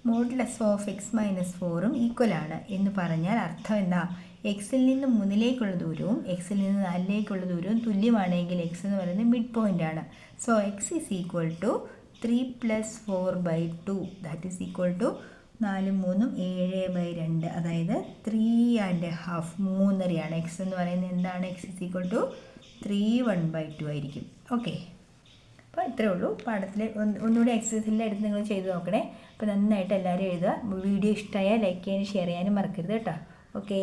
മോഡുലസ് ഓഫ് x-4ഉം ഈക്വലാണ് എന്ന് പറഞ്ഞാൽ അർത്ഥം എന്താ? എക്സിൽ നിന്ന് 3ലേക്കുള്ള ദൂരവും എക്സിൽ നിന്ന് 4ലേക്കുള്ള ദൂരവും തുല്യമാണെങ്കിൽ എക്സ് എന്ന് പറയുന്നത് മിഡ് പോയിൻ്റ് ആണ്. So x is equal to 3 + 4/2, that is equal to 4 - 3 7/2, അതായത് 3½ 3.5 എക്സ് എന്ന് പറയുന്നത് എന്താണ്? എക്സ് ഈസ് ഈക്വൽ ടു 3/1/2 ആയിരിക്കും. ഓക്കെ, അപ്പോൾ ഇത്രയേ ഉള്ളൂ. പാഠത്തിൽ ഒന്നുകൂടി എക്സസൈസിലെ എടുത്ത് നിങ്ങൾ ചെയ്ത് നോക്കണേ. അപ്പോൾ നന്നായിട്ട് എല്ലാവരും എഴുതുക. വീഡിയോ ഇഷ്ടമായാൽ ലൈക്ക് ചെയ്യാനും ഷെയർ ചെയ്യാനും മറക്കരുത് കേട്ടോ. ഓക്കെ.